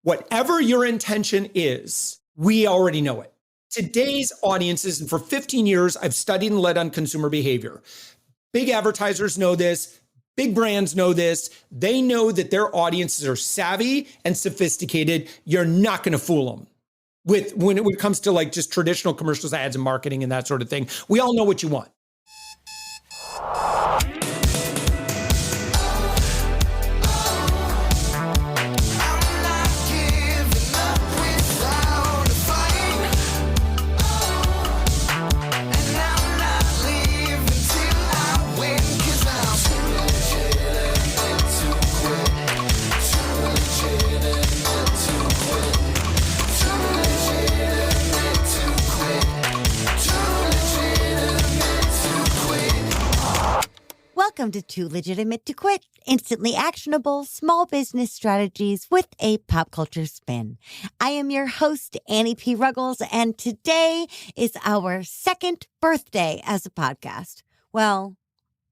Whatever your intention is, we already know it. Today's audiences, and for 15 years, I've studied and led on consumer behavior. Big advertisers know this. Big brands know this. They know that their audiences are savvy and sophisticated. You're not going to fool them when it comes to like just traditional commercials, ads, and marketing and that sort of thing. We all know what you want. Welcome to Too Legitimate to Quit, instantly actionable small business strategies with a pop culture spin. I am your host, Annie P. Ruggles, and today is our second birthday as a podcast. Well,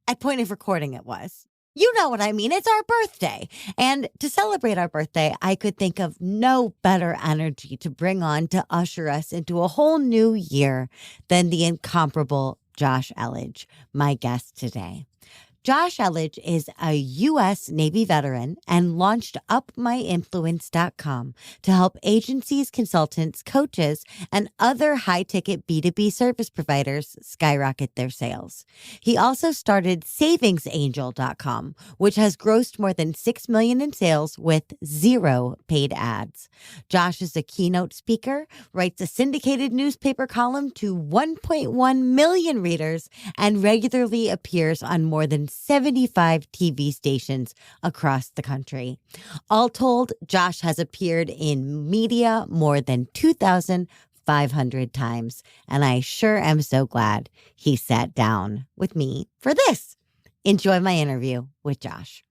at point of recording it was. You know what I mean. It's our birthday. And to celebrate our birthday, I could think of no better energy to bring on to usher us into a whole new year than the incomparable Josh Elledge, my guest today. Josh Elledge is a U.S. Navy veteran and launched UpMyInfluence.com to help agencies, consultants, coaches, and other high-ticket B2B service providers skyrocket their sales. He also started SavingsAngel.com, which has grossed more than $6 million in sales with zero paid ads. Josh is a keynote speaker, writes a syndicated newspaper column to 1.1 million readers, and regularly appears on more than 75 TV stations across the country. All told, Josh has appeared in media more than 2,500 times, and I sure am so glad he sat down with me for this. Enjoy my interview with Josh.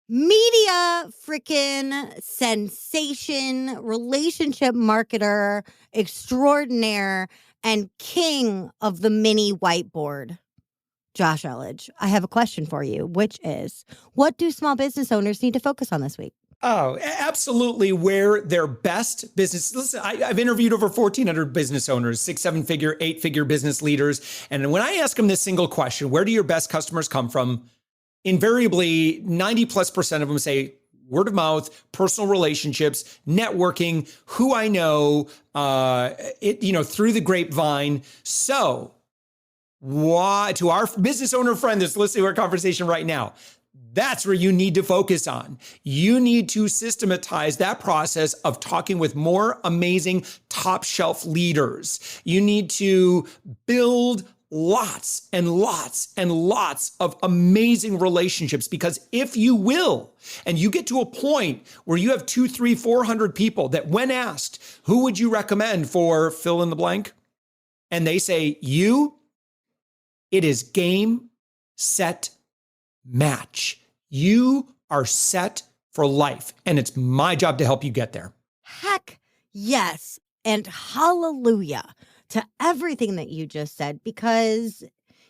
Media freaking sensation, relationship marketer, extraordinaire, and king of the mini whiteboard. Josh Elledge, I have a question for you, which is, what do small business owners need to focus on this week? Oh, absolutely. Where their best business. Listen, I've interviewed over 1,400 business owners, 6, 7-figure, 8-figure business leaders. And when I ask them this single question, where do your best customers come from? Invariably, 90+% of them say word of mouth, personal relationships, networking, who I know, through the grapevine. So why, to our business owner friend that's listening to our conversation right now, that's where you need to focus on. You need to systematize that process of talking with more amazing top shelf leaders. You need to build lots and lots and lots of amazing relationships, because if you will, and you get to a point where you have 200, 300, 400 people that when asked, who would you recommend for fill in the blank? And they say, you. It is game, set, match. You are set for life, and it's my job to help you get there. Heck yes, and hallelujah to everything that you just said, because,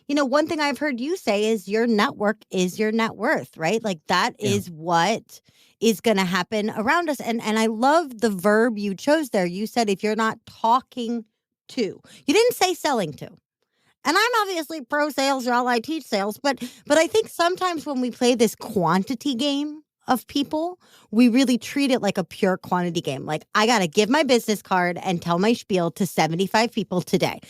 one thing I've heard you say is your network is your net worth, right? Like that is what is going to happen around us. And I love the verb you chose there. You said if you're not talking to, you didn't say selling to. And I'm obviously pro sales, y'all. I teach sales, but I think sometimes when we play this quantity game of people, we really treat it like a pure quantity game. Like, I got to give my business card and tell my spiel to 75 people today.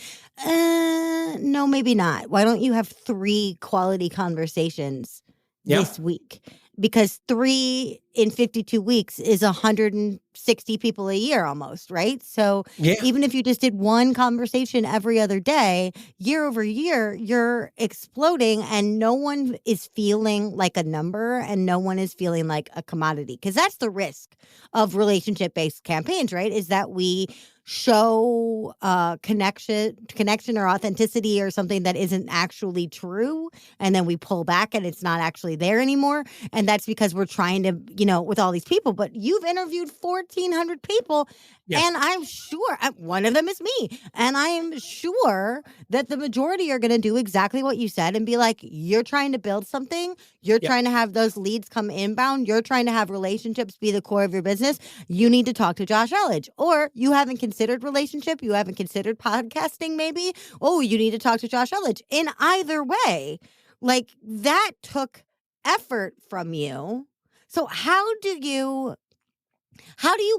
No, maybe not. Why don't you have 3 quality conversations this week? Because 3 in 52 weeks is 160 people a year almost, right? So even if you just did 1 conversation every other day, year over year, you're exploding, and no one is feeling like a number and no one is feeling like a commodity. Because that's the risk of relationship-based campaigns, right? Is that we show connection or authenticity or something that isn't actually true, and then we pull back and it's not actually there anymore. And that's because we're trying to, with all these people, but you've interviewed 1,400 people. Yes. And I'm sure one of them is me. And I am sure that the majority are going to do exactly what you said and be like, you're trying to build something. You're trying to have those leads come inbound. You're trying to have relationships be the core of your business. You need to talk to Josh Elledge. Or you haven't considered relationship. You haven't considered podcasting maybe. Oh, you need to talk to Josh Elledge. In either way, like that took effort from you. So how do you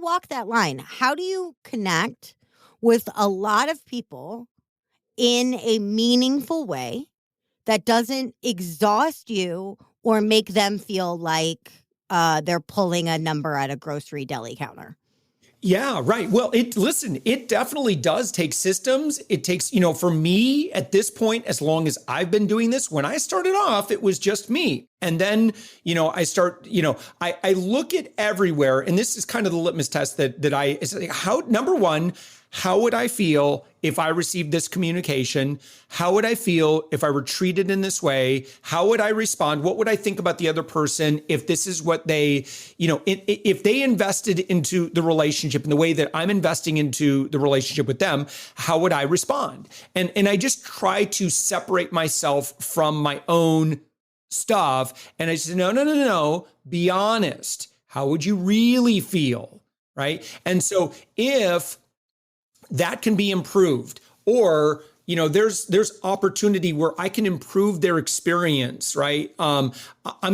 walk that line? How do you connect with a lot of people in a meaningful way that doesn't exhaust you or make them feel like they're pulling a number at a grocery deli counter? Yeah, right. Well, it definitely does take systems. It takes, for me at this point, as long as I've been doing this, when I started off, it was just me. And then, I look at everywhere, and this is kind of the litmus test it's like, number one, how would I feel if I received this communication? How would I feel if I were treated in this way? How would I respond? What would I think about the other person if this is what they, if they invested into the relationship in the way that I'm investing into the relationship with them, how would I respond? And I just try to separate myself from my own stuff. And I said, no, be honest. How would you really feel? Right. And so if that can be improved, or there's opportunity where I can improve their experience, right? I'm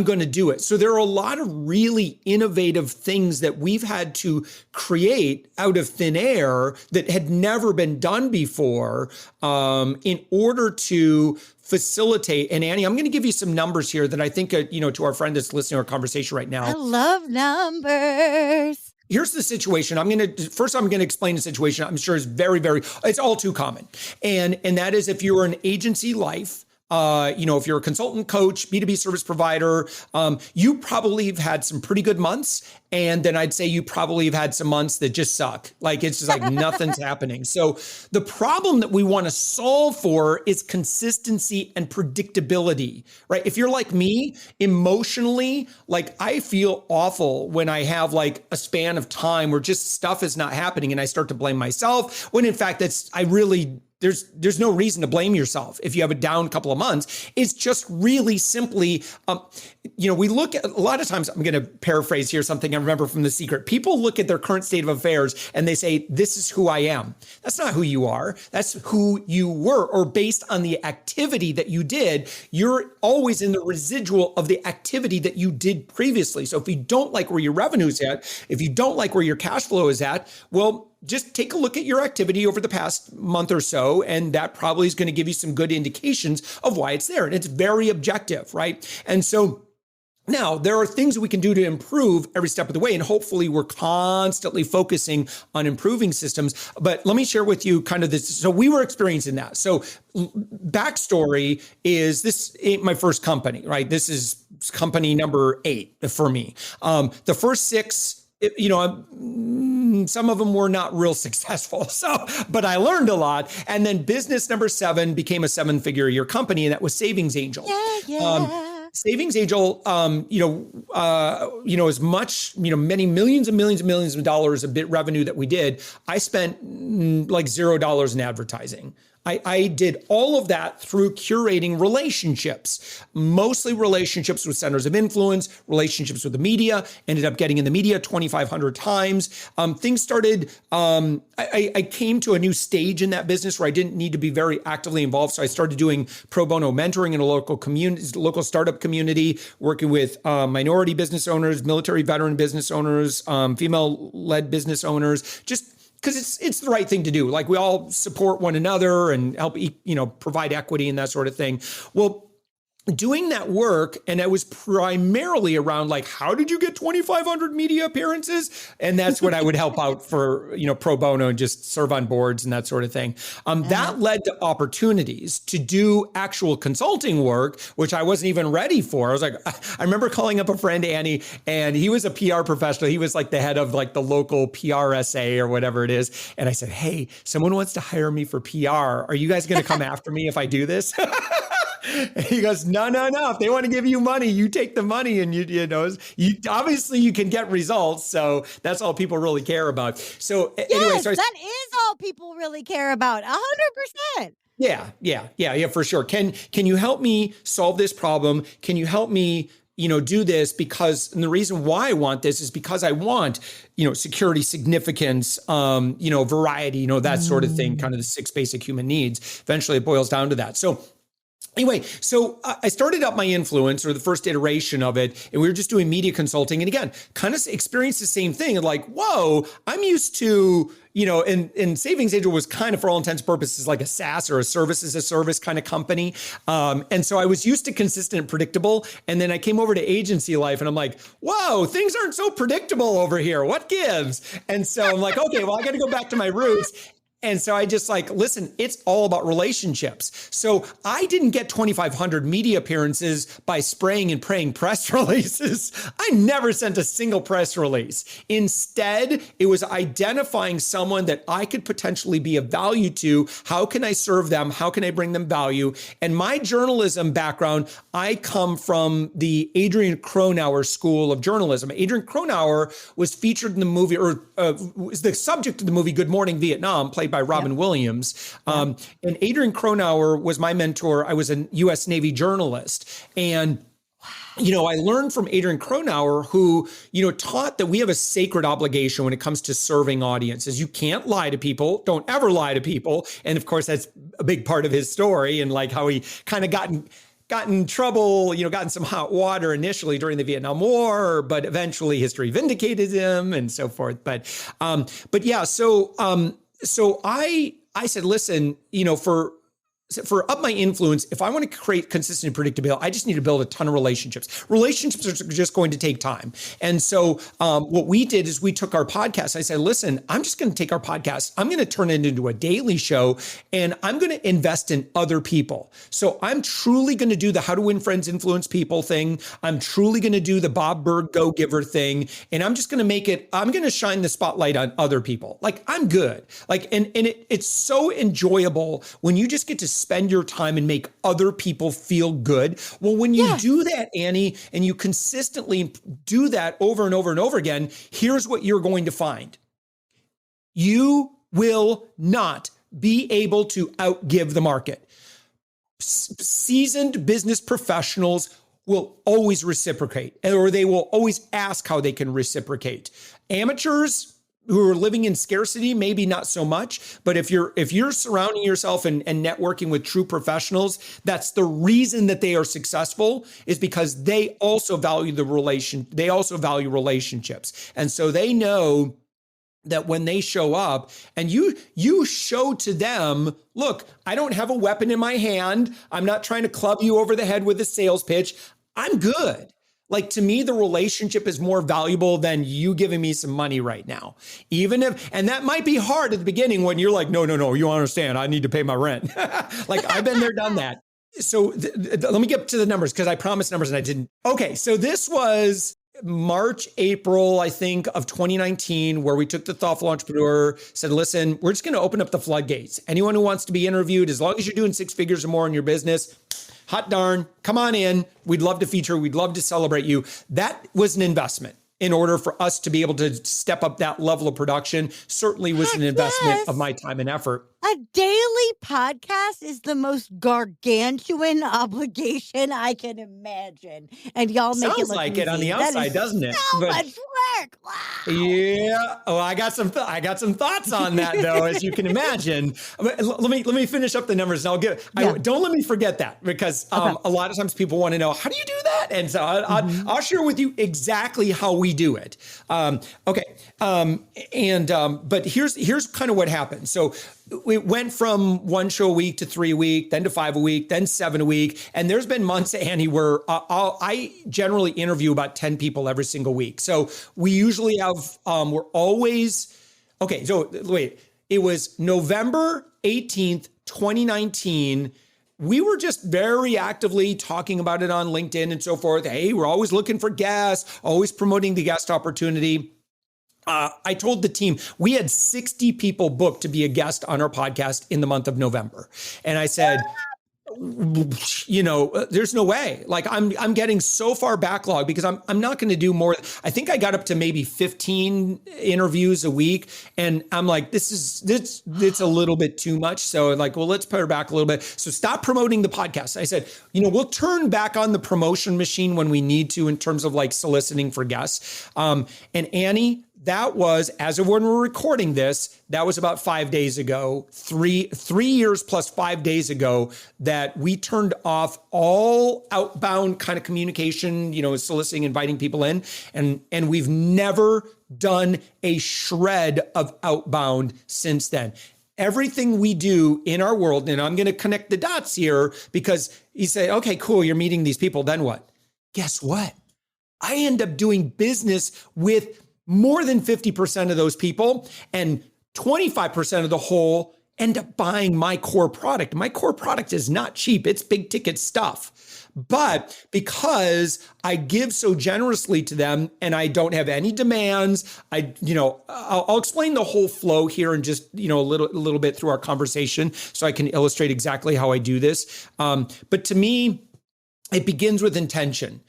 going to do it. So there are a lot of really innovative things that we've had to create out of thin air that had never been done before, in order to facilitate. And Annie, I'm going to give you some numbers here that I think, to our friend that's listening to our conversation right now. I love numbers. Here's the situation. I'm going to explain the situation. I'm sure is very, very, it's all too common. And that is if you're an agency life, if you're a consultant, coach, B2B service provider, you probably have had some pretty good months. And then I'd say you probably have had some months that just suck. Like it's just like nothing's happening. So the problem that we want to solve for is consistency and predictability, right? If you're like me, emotionally, like I feel awful when I have like a span of time where just stuff is not happening and I start to blame myself, when in fact there's no reason to blame yourself if you have a down couple of months. It's just really simply, we look at, a lot of times, I'm going to paraphrase here something I remember from The Secret. People look at their current state of affairs and they say, this is who I am. That's not who you are. That's who you were, or based on the activity that you did. You're always in the residual of the activity that you did previously. So if you don't like where your revenue is at, if you don't like where your cash flow is at, well, just take a look at your activity over the past month or so, and that probably is going to give you some good indications of why it's there. And it's very objective, right? And so now there are things we can do to improve every step of the way, and hopefully we're constantly focusing on improving systems. But let me share with you kind of this. So we were experiencing that. So backstory is this ain't my first company, right? This is company number 8 for me. The first 6, some of them were not real successful. But I learned a lot. And then business number 7 became a 7-figure a year company, and that was Savings Angel. Savings Angel, as much, many millions and millions and millions of dollars of bit revenue that we did, I spent like $0 in advertising. I did all of that through curating relationships, mostly relationships with centers of influence, relationships with the media, ended up getting in the media 2,500 times. Things started, I came to a new stage in that business where I didn't need to be very actively involved. So I started doing pro bono mentoring in a local community, local startup community, working with minority business owners, military veteran business owners, female-led business owners, just because it's the right thing to do. Like we all support one another and help, provide equity and that sort of thing. Well, doing that work, and it was primarily around like, how did you get 2,500 media appearances? And that's what I would help out for, pro bono and just serve on boards and that sort of thing. That led to opportunities to do actual consulting work, which I wasn't even ready for. I was like, I remember calling up a friend, Annie, and he was a PR professional. He was like the head of like the local PRSA or whatever it is. And I said, hey, someone wants to hire me for PR. Are you guys going to come after me if I do this? He goes, no, no, no. If they want to give you money, you take the money, and you obviously you can get results. So that's all people really care about. So anyway, Yes, that is all people really care about. 100%. Yeah, for sure. Can you help me solve this problem? Can you help me, do this? Because, and the reason why I want this is because I want, security, significance, variety, that sort of thing, kind of the 6 basic human needs. Eventually it boils down to that. So anyway, so I started up my influence, or the first iteration of it, and we were just doing media consulting. And again, kind of experienced the same thing. Like, whoa, I'm used to, and Savings Angel was kind of, for all intents and purposes, like a SaaS or a service as a service kind of company. And so I was used to consistent and predictable. And then I came over to agency life, and I'm like, whoa, things aren't so predictable over here. What gives? And so I'm like, okay, well, I got to go back to my roots. And so I just listen, it's all about relationships. So I didn't get 2,500 media appearances by spraying and praying press releases. I never sent a single press release. Instead, it was identifying someone that I could potentially be of value to. How can I serve them? How can I bring them value? And my journalism background, I come from the Adrian Cronauer School of Journalism. Adrian Cronauer was featured in the movie, or was the subject of the movie Good Morning Vietnam, played by Robin Williams. And Adrian Cronauer was my mentor. I was a U.S. Navy journalist. And I learned from Adrian Cronauer, who, taught that we have a sacred obligation when it comes to serving audiences. You can't lie to people. Don't ever lie to people. And of course, that's a big part of his story, and like how he kind of got in trouble, got in some hot water initially during the Vietnam War, but eventually history vindicated him and so forth. So I said, listen, for up my influence, if I want to create consistent predictability, I just need to build a ton of relationships. Relationships are just going to take time. And so what we did is we took our podcast. I said, listen, I'm just going to take our podcast. I'm going to turn it into a daily show, and I'm going to invest in other people. So I'm truly going to do the How to Win Friends, Influence People thing. I'm truly going to do the Bob Burg Go Giver thing. And I'm just going to I'm going to shine the spotlight on other people. Like, I'm good. It's so enjoyable when you just get to spend your time and make other people feel good. Well, when you do that, Annie, and you consistently do that over and over and over again, here's what you're going to find. You will not be able to outgive the market. Seasoned business professionals will always reciprocate, or they will always ask how they can reciprocate. Amateurs who are living in scarcity, maybe not so much. But if you're surrounding yourself and networking with true professionals, that's the reason that they are successful, is because they also value they also value relationships. And so they know that when they show up and you show to them, look, I don't have a weapon in my hand. I'm not trying to club you over the head with a sales pitch. I'm good. Like, to me, the relationship is more valuable than you giving me some money right now. And that might be hard at the beginning when you're like, no, you understand, I need to pay my rent. Like, I've been there, done that. So let me get to the numbers, because I promised numbers and I didn't. Okay, so this was March, April, I think, of 2019, where we took the Thoughtful Entrepreneur, said, listen, we're just going to open up the floodgates. Anyone who wants to be interviewed, as long as you're doing 6 figures or more in your business, hot darn, come on in. We'd love to feature. We'd love to celebrate you. That was an investment in order for us to be able to step up that level of production. Certainly was an investment of my time and effort. A daily podcast is the most gargantuan obligation I can imagine. And y'all make it look like easy. It on the outside, doesn't it? So much work. Wow. Yeah. Oh, I got some thoughts on that, though, as you can imagine. Let me finish up the numbers, and don't let me forget that, because a lot of times people want to know, how do you do that? And so I'll share with you exactly how we do it. Okay. But here's kind of what happened. So we went from 1 show a week to 3 a week, then to 5 a week, then 7 a week. And there's been months, Annie, where I generally interview about 10 people every single week. So we usually have, we're always, okay, so wait, it was November 18th, 2019. We were just very actively talking about it on LinkedIn and so forth. Hey, we're always looking for guests, always promoting the guest opportunity. I told the team we had 60 people booked to be a guest on our podcast in the month of November. And I said, There's no way. Like I'm getting so far backlog because I'm not going to do more. I think I got up to maybe 15 interviews a week, and I'm like, it's a little bit too much. So like, well, let's put her back a little bit. So stop promoting the podcast. I said, we'll turn back on the promotion machine when we need to in terms of like soliciting for guests. And Annie, that was, as of when we're recording this, that was about 5 days ago, three years plus 5 days ago, that we turned off all outbound kind of communication, soliciting, inviting people in. And we've never done a shred of outbound since then. Everything we do in our world, and I'm going to connect the dots here because you say, okay, cool, you're meeting these people, then what? Guess what? I end up doing business with more than 50% of those people, and 25% of the whole end up buying my core product. My core product is not cheap. It's big ticket stuff. But because I give so generously to them and I don't have any demands, I'll explain the whole flow here in just, a little bit through our conversation so I can illustrate exactly how I do this. But to me, it begins with intention.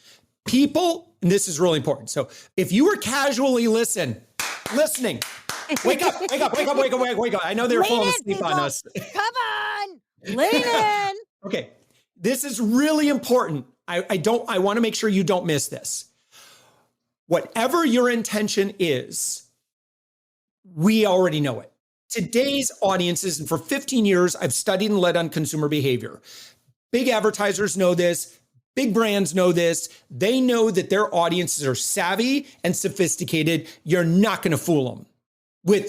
People, and this is really important. So if you were casually listening, wake up. I know they're falling asleep on us. Come on, lean in. Okay. This is really important. I want to make sure you don't miss this. Whatever your intention is, we already know it. Today's audiences, and for 15 years, I've studied and led on consumer behavior. Big advertisers know this. Big brands know this. They know that their audiences are savvy and sophisticated. You're not going to fool them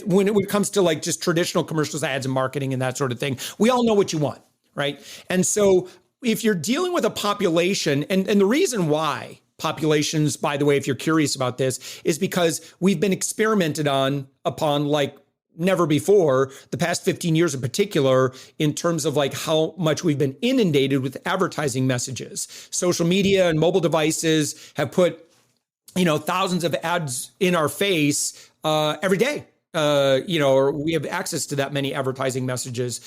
when it comes to like just traditional commercials, ads, and marketing and that sort of thing. We all know what you want, right? And so if you're dealing with a population, and the reason why populations, by the way, if you're curious about this, is because we've been experimented upon like never before, the past 15 years in particular, in terms of like how much we've been inundated with advertising messages. Social media and mobile devices have put, thousands of ads in our face every day. Or we have access to that many advertising messages.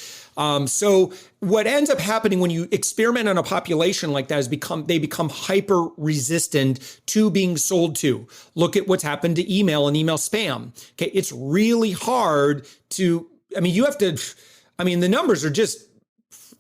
So what ends up happening when you experiment on a population like that is they become hyper resistant to being sold to. Look at what's happened to email and email spam. Okay. It's really hard the numbers are just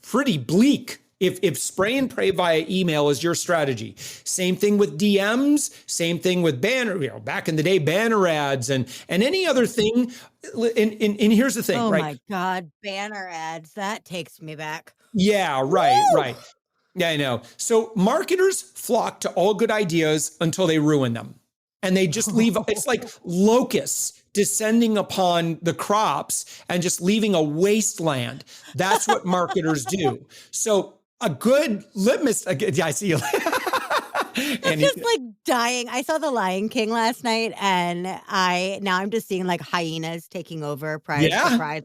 pretty bleak. If spray and pray via email is your strategy. Same thing with DMs, same thing with banner, back in the day, banner ads and any other thing. And here's the thing, right? Oh my God, banner ads, that takes me back. Yeah, right, Woo! right. Yeah, I know. So marketers flock to all good ideas until they ruin them. And they just leave, it's like locusts descending upon the crops and just leaving a wasteland. That's what marketers do. So a good litmus, I see you. I'm just like dying. I saw The Lion King last night, and I'm just seeing like hyenas taking over Pride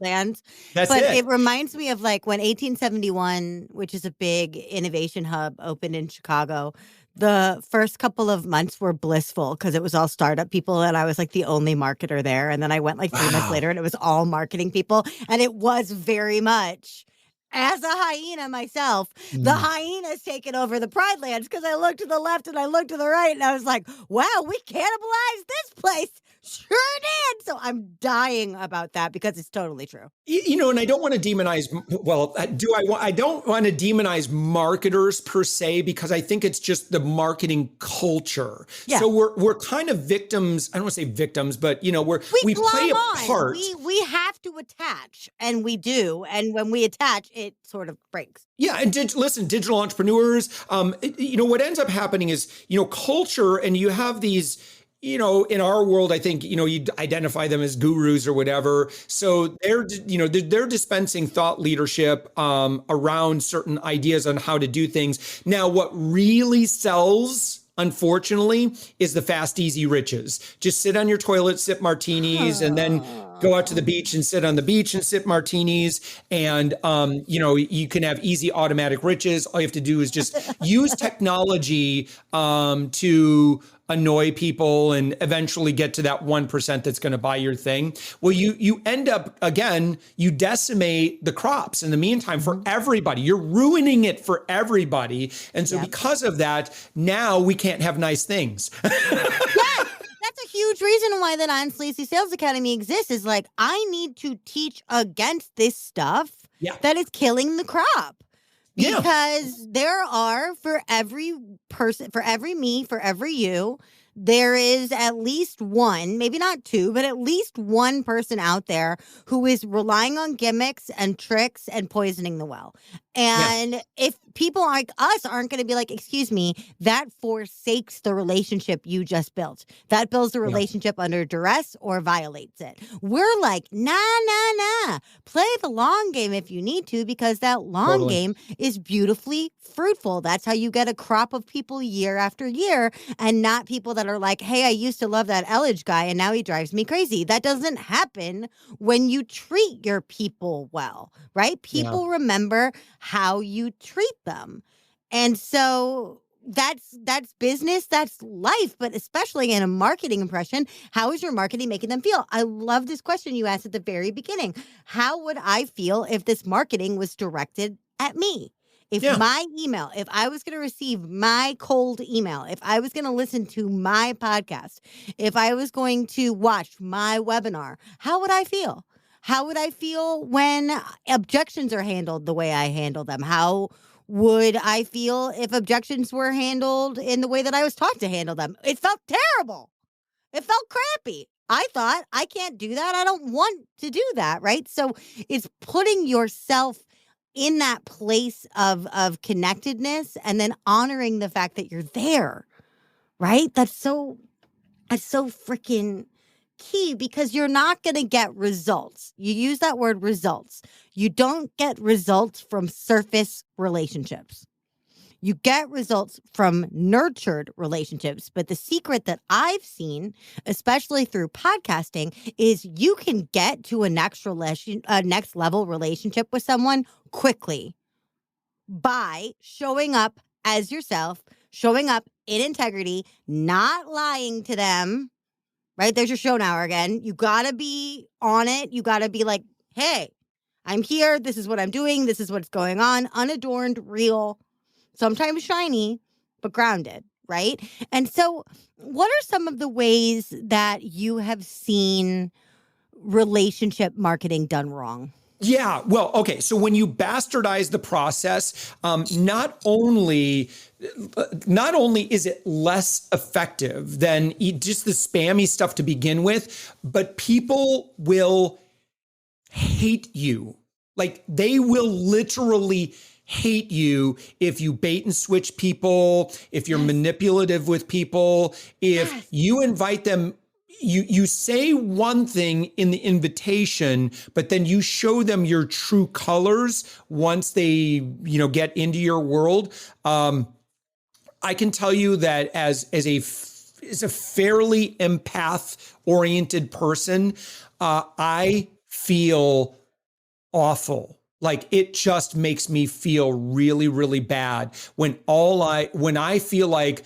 Lands. But it reminds me of like when 1871, which is a big innovation hub, opened in Chicago. The first couple of months were blissful because it was all startup people, and I was like the only marketer there. And then I went like 3 months later, and it was all marketing people, and it was very much. As a hyena myself, the hyenas taking over the Pride Lands because I looked to the left and I looked to the right and I was like, wow, we cannibalized this place. Sure did. So I'm dying about that because it's totally true. And I don't want to demonize, I don't want to demonize marketers per se, because I think it's just the marketing culture. Yeah. So we're kind of victims. I don't want to say victims, but we play a part. We have to attach, and we do. And when we attach, it sort of breaks. Yeah. And digital entrepreneurs, what ends up happening is, culture, and you have these, in our world, I think, you identify them as gurus or whatever. So they're dispensing thought leadership around certain ideas on how to do things. Now, what really sells, unfortunately, is the fast, easy riches. Just sit on your toilet, sip martinis, and then go out to the beach and sit on the beach and sip martinis. And, you can have easy automatic riches. All you have to do is just use technology to annoy people and eventually get to that 1% that's going to buy your thing. Well, you end up, again, you decimate the crops in the meantime for everybody. You're ruining it for everybody. And so because of that, now we can't have nice things. That's a huge reason why the Non-Sleazy Sales Academy exists, is like, I need to teach against this stuff that is killing the crop. Because there are, for every person, for every me, for every you, there is at least one, maybe not two, but at least one person out there who is relying on gimmicks and tricks and poisoning the well. And if people like us aren't going to be like, excuse me, that forsakes the relationship you just built. That builds the relationship under duress or violates it. We're like, nah. Play the long game if you need to, because that long game is beautifully fruitful. That's how you get a crop of people year after year, and not people that are like, hey, I used to love that Elledge guy and now he drives me crazy. That doesn't happen when you treat your people well, right? People remember how you treat them. And so that's business, that's life, but especially in a marketing impression, how is your marketing making them feel? I love this question you asked at the very beginning. How would I feel if this marketing was directed at me? If my email, if I was going to receive my cold email, if I was going to listen to my podcast, if I was going to watch my webinar, how would I feel? How would I feel when objections are handled the way I handle them? How would I feel if objections were handled in the way that I was taught to handle them? It felt terrible. It felt crappy. I thought, I can't do that. I don't want to do that, right? So it's putting yourself in that place of connectedness and then honoring the fact that you're there, right? That's so freaking key, because you're not going to get results. You use that word results. You don't get results from surface relationships. You get results from nurtured relationships. But the secret that I've seen, especially through podcasting, is you can get to a next level relationship with someone quickly by showing up as yourself, showing up in integrity, not lying to them. Right? There's your show now again. You got to be on it. You got to be like, hey, I'm here. This is what I'm doing. This is what's going on. Unadorned, real, sometimes shiny, but grounded. Right? And so what are some of the ways that you have seen relationship marketing done wrong? Yeah, well, okay. So when you bastardize the process, not only is it less effective than just the spammy stuff to begin with, but people will hate you. Like, they will literally hate you if you bait and switch people, if you're manipulative with people, if you invite them. You say one thing in the invitation, but then you show them your true colors once they, get into your world. I can tell you that as a fairly empath-oriented person, I feel awful. Like, it just makes me feel really, really bad when I feel like,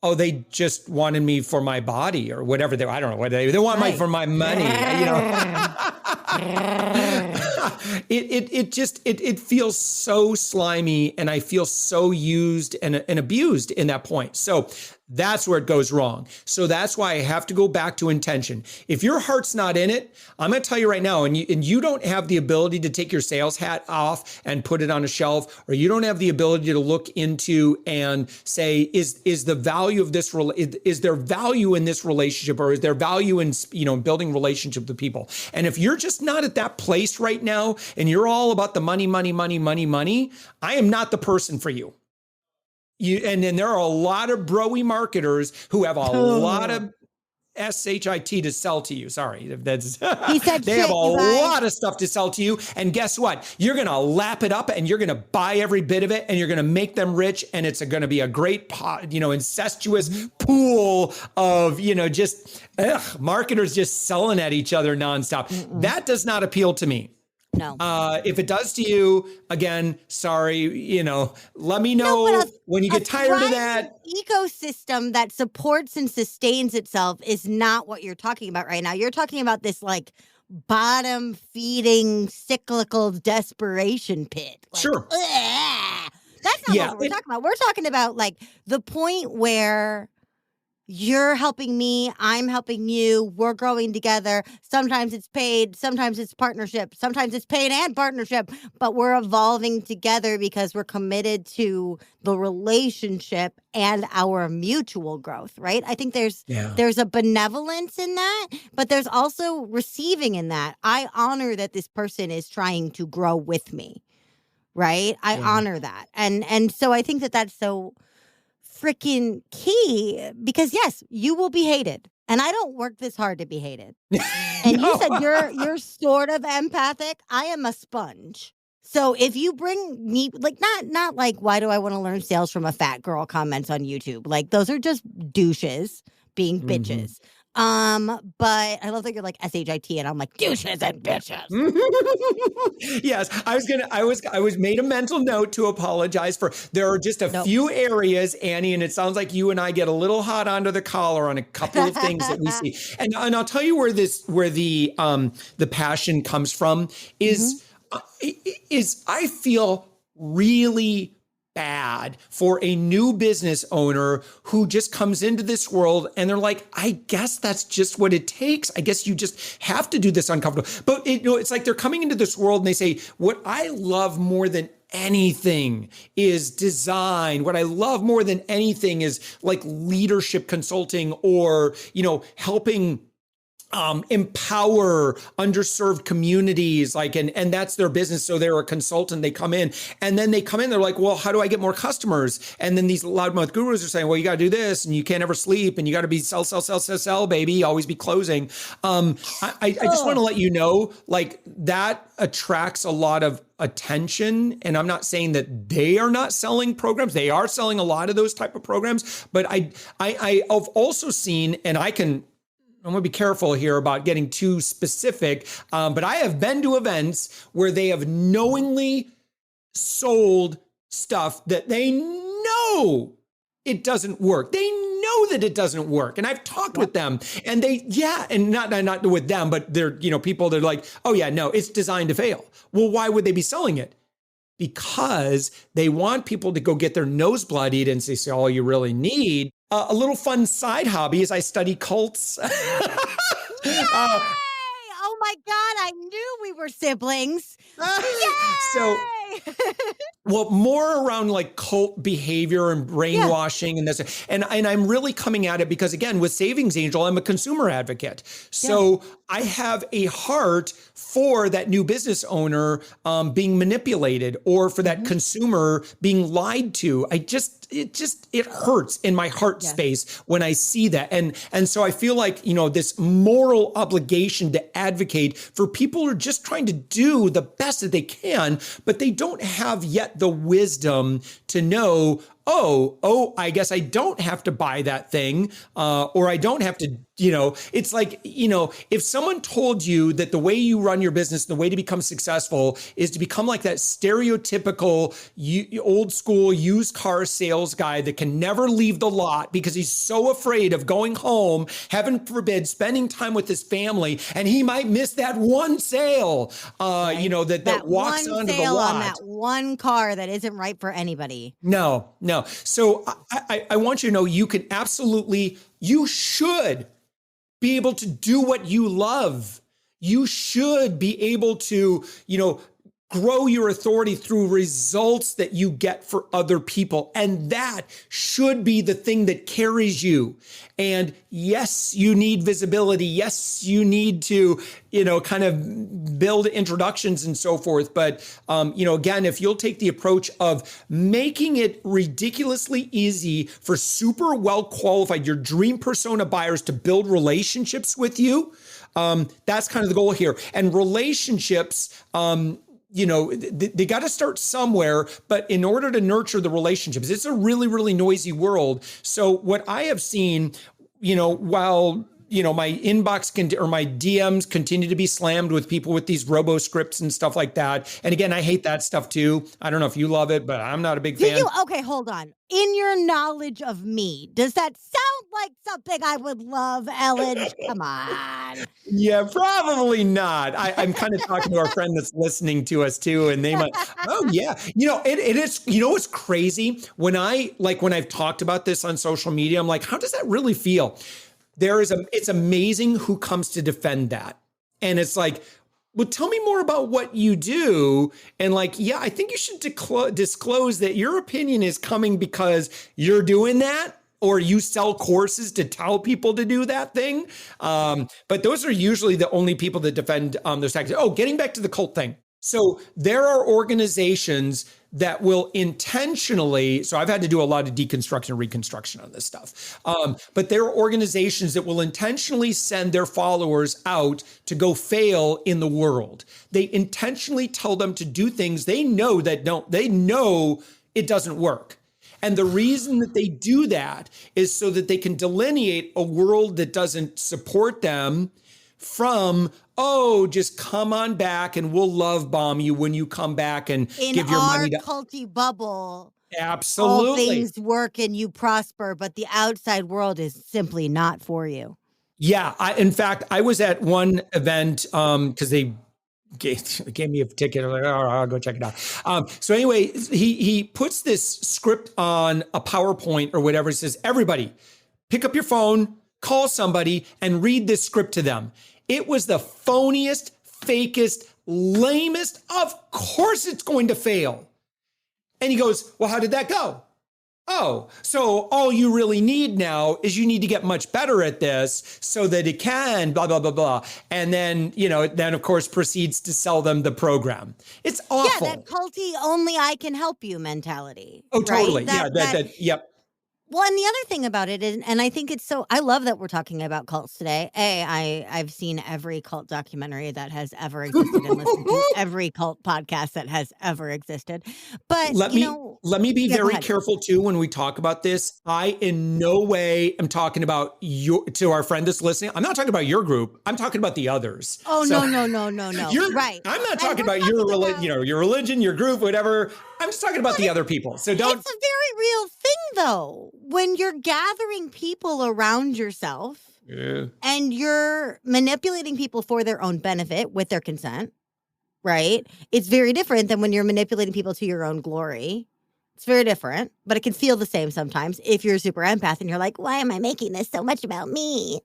oh, they just wanted me for my body or whatever. I don't know what they want for my money. It feels so slimy, and I feel so used and abused in that point. So that's where it goes wrong. So that's why I have to go back to intention. If your heart's not in it, I'm going to tell you right now, and you don't have the ability to take your sales hat off and put it on a shelf, or you don't have the ability to look into and say, is the value of this, is there value in this relationship, or is there value in, building relationship with people? And if you're just not at that place right now, and you're all about the money, I am not the person for you. And then there are a lot of broy marketers who have a lot of S-H-I-T to sell to you. Sorry. That's He said they have shit, a you guys. lot of stuff to sell to you. And guess what? You're going to lap it up and you're going to buy every bit of it and you're going to make them rich. And it's going to be a great, incestuous pool of, just marketers just selling at each other nonstop. That does not appeal to me. No. If it does to you, again, sorry, let me know when you get tired of that. Ecosystem that supports and sustains itself is not what you're talking about right now. You're talking about this like bottom feeding cyclical desperation pit. Like, Sure. That's not what we're talking about. We're talking about like the point where you're helping me, I'm helping you, we're growing together. Sometimes it's paid, sometimes it's partnership, sometimes it's paid and partnership, but we're evolving together because we're committed to the relationship and our mutual growth, right? I think there's a benevolence in that, but there's also receiving in that. I honor that this person is trying to grow with me, right? I honor that. And so I think that that's so freaking key because yes, you will be hated. And I don't work this hard to be hated. And you said you're sort of empathic. I am a sponge. So if you bring me like not like why do I want to learn sales from a fat girl comments on YouTube? Like those are just douches being bitches. But I love that you're like S-H-I-T and I'm like douches and bitches. Yes, I was made a mental note to apologize for. There are just a few areas, Annie, and it sounds like you and I get a little hot under the collar on a couple of things that we see. And I'll tell you where the passion comes from is I feel really bad for a new business owner who just comes into this world and they're like, I guess that's just what it takes. I guess you just have to do this uncomfortable. But it's like they're coming into this world and they say, what I love more than anything is design. What I love more than anything is like leadership consulting or, helping empower underserved communities, and that's their business. So they're a consultant. They come in and then they're like, well, how do I get more customers? And then these loudmouth gurus are saying, well, you got to do this and you can't ever sleep and you got to be sell, baby, always be closing. I just want to let you know, like that attracts a lot of attention. And I'm not saying that they are not selling programs. They are selling a lot of those type of programs, but I've also seen, and I'm going to be careful here about getting too specific, but I have been to events where they have knowingly sold stuff that they know it doesn't work. They know that it doesn't work. And I've talked with them and and not with them, but they're, people that are like, oh yeah, no, it's designed to fail. Well, why would they be selling it? Because they want people to go get their nose bloodied and say, all you really need. A little fun side hobby is I study cults. Oh my God, I knew we were siblings. So, well, more around like cult behavior and brainwashing and this. And I'm really coming at it because, again, with Savings Angel, I'm a consumer advocate. So I have a heart for that new business owner being manipulated or for that consumer being lied to. It hurts in my heart space when I see that. And so I feel like, this moral obligation to advocate for people who are just trying to do the best that they can, but they don't have yet the wisdom to know, I guess I don't have to buy that thing, or I don't have to, it's like, if someone told you that the way you run your business, the way to become successful is to become like that stereotypical old school used car sales guy that can never leave the lot because he's so afraid of going home, heaven forbid, spending time with his family, and he might miss that one sale, that walks onto the lot. On that one car that isn't right for anybody. No. So I want you to know you should be able to do what you love. You should be able to, grow your authority through results that you get for other people. And that should be the thing that carries you. And yes, you need visibility. Yes, you need to, kind of build introductions and so forth. But, again, if you'll take the approach of making it ridiculously easy for super well qualified, your dream persona buyers to build relationships with you, that's kind of the goal here. And relationships, they got to start somewhere, but in order to nurture the relationships, it's a really, really noisy world. So what I have seen, while my inbox or my DMs continue to be slammed with people with these robo scripts and stuff like that. And again, I hate that stuff too. I don't know if you love it, but I'm not a big fan. Okay, hold on. In your knowledge of me, does that sound like something I would love, Elledge? Come on. Yeah, probably not. I'm kind of talking to our friend that's listening to us too, and they might, oh yeah. It is, what's crazy? When I've talked about this on social media, I'm like, how does that really feel? It's amazing who comes to defend that. And it's like, well, tell me more about what you do. And yeah, I think you should disclose that your opinion is coming because you're doing that, or you sell courses to tell people to do that thing. But those are usually the only people that defend those tactics. Oh, getting back to the cult thing. So there are organizations that will intentionally, so I've had to do a lot of deconstruction and reconstruction on this stuff. But there are organizations that will intentionally send their followers out to go fail in the world. They intentionally tell them to do things they know it doesn't work. And the reason that they do that is so that they can delineate a world that doesn't support them from, just come on back and we'll love bomb you when you come back and give your money to our culty bubble. Absolutely. All things work and you prosper, but the outside world is simply not for you. Yeah. In fact, I was at one event because they gave me a ticket. I'm like, I'll go check it out. So anyway, he puts this script on a PowerPoint or whatever. He says, everybody, pick up your phone, call somebody, and read this script to them. It was the phoniest, fakest, lamest. Of course it's going to fail. And he goes, well, how did that go? Oh, so all you really need now is you need to get much better at this so that it can blah, blah, blah, blah. And then, then of course proceeds to sell them the program. It's awful. Yeah, that culty only I can help you mentality. Oh, totally. Right? Yep. Well, and the other thing about it is, and I think I love that we're talking about cults today. I've seen every cult documentary that has ever existed and listened to every cult podcast that has ever existed. But let me be very careful too when we talk about this. I in no way am talking about to our friend that's listening. I'm not talking about your group. I'm talking about the others. Oh, so, no. Right. I'm not talking about your religion, your group, whatever. I'm just talking about the other people. So don't. It's a very real thing, though. When you're gathering people around yourself and you're manipulating people for their own benefit with their consent, right? It's very different than when you're manipulating people to your own glory. It's very different, but it can feel the same sometimes if you're a super empath and you're like, why am I making this so much about me?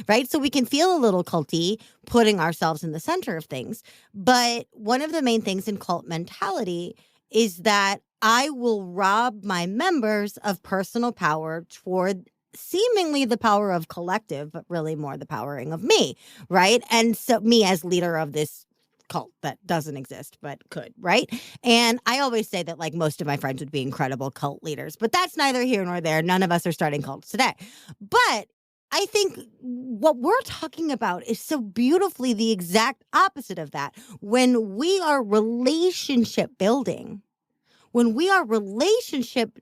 Right? So we can feel a little culty putting ourselves in the center of things. But one of the main things in cult mentality is that I will rob my members of personal power toward seemingly the power of collective, but really more the powering of me, right? And so me as leader of this cult that doesn't exist, but could, right? And I always say that most of my friends would be incredible cult leaders, but that's neither here nor there. None of us are starting cults today. But I think what we're talking about is so beautifully the exact opposite of that. When we are relationship building, when we are relationship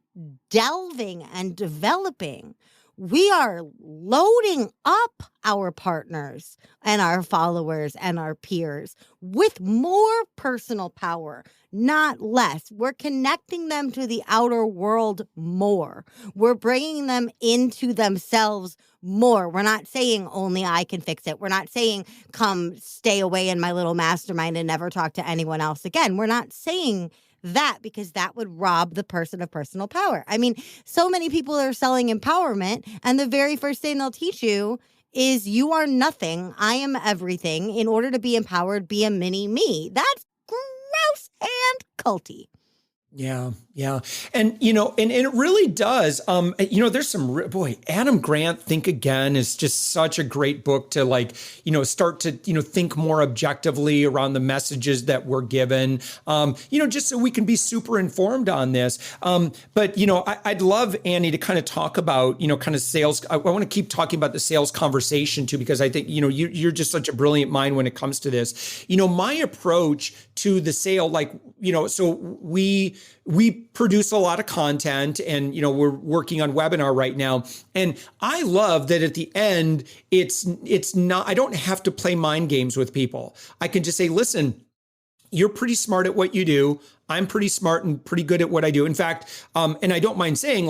delving and developing, we are loading up our partners and our followers and our peers with more personal power, not less. We're connecting them to the outer world more. We're bringing them into themselves more. We're not saying only I can fix it. We're not saying come stay away in my little mastermind and never talk to anyone else again. We're not saying that because that would rob the person of personal power. I mean, so many people are selling empowerment and the very first thing they'll teach you is you are nothing. I am everything. In order to be empowered, be a mini me. That's gross and culty. Yeah. Yeah. And, and it really does. There's boy, Adam Grant, Think Again is just such a great book to start to, think more objectively around the messages that we're given, just so we can be super informed on this. But, I'd love Annie to kind of talk about, kind of sales. I want to keep talking about the sales conversation too, because I think, you're just such a brilliant mind when it comes to this. My approach to the sale, so we produce a lot of content and, we're working on webinar right now. And I love that at the end, it's not, I don't have to play mind games with people. I can just say, listen, you're pretty smart at what you do. I'm pretty smart and pretty good at what I do. In fact, and I don't mind saying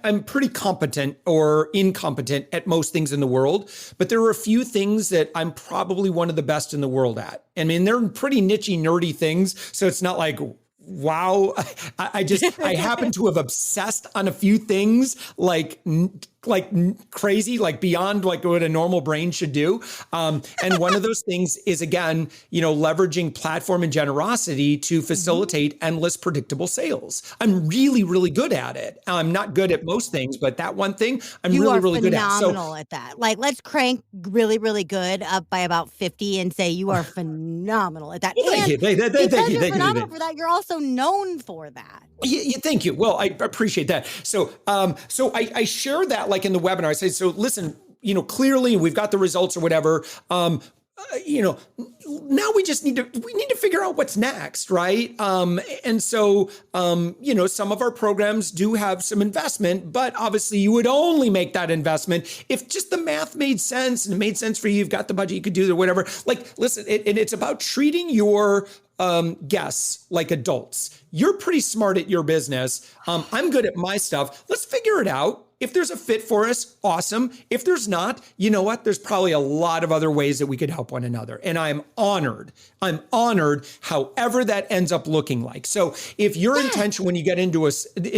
I'm pretty competent or incompetent at most things in the world, but there are a few things that I'm probably one of the best in the world at. I mean, they're pretty nichey, nerdy things. So it's not like, wow, I happen to have obsessed on a few things like crazy, like beyond like what a normal brain should do. And one of those things is, again, leveraging platform and generosity to facilitate endless predictable sales. I'm really, really good at it. I'm not good at most things, but that one thing I'm really, really good at. Phenomenal at that. Like, let's crank really, really good up by about 50 and say you are phenomenal at that. Well, thank you. Because you're phenomenal for that, you're also known for that. Thank you. Well, I appreciate that. So I share that like in the webinar. I say, so listen, clearly we've got the results or whatever. Now we need to figure out what's next, right? And so, some of our programs do have some investment, but obviously you would only make that investment if just the math made sense and it made sense for you. You've got the budget, you could do it or whatever. Like, listen, and it's about treating your guests like adults. You're pretty smart at your business. I'm good at my stuff. Let's figure it out. If there's a fit for us, awesome. If there's not, you know what? There's probably a lot of other ways that we could help one another. And I'm honored however that ends up looking like. So if your intention when you get into and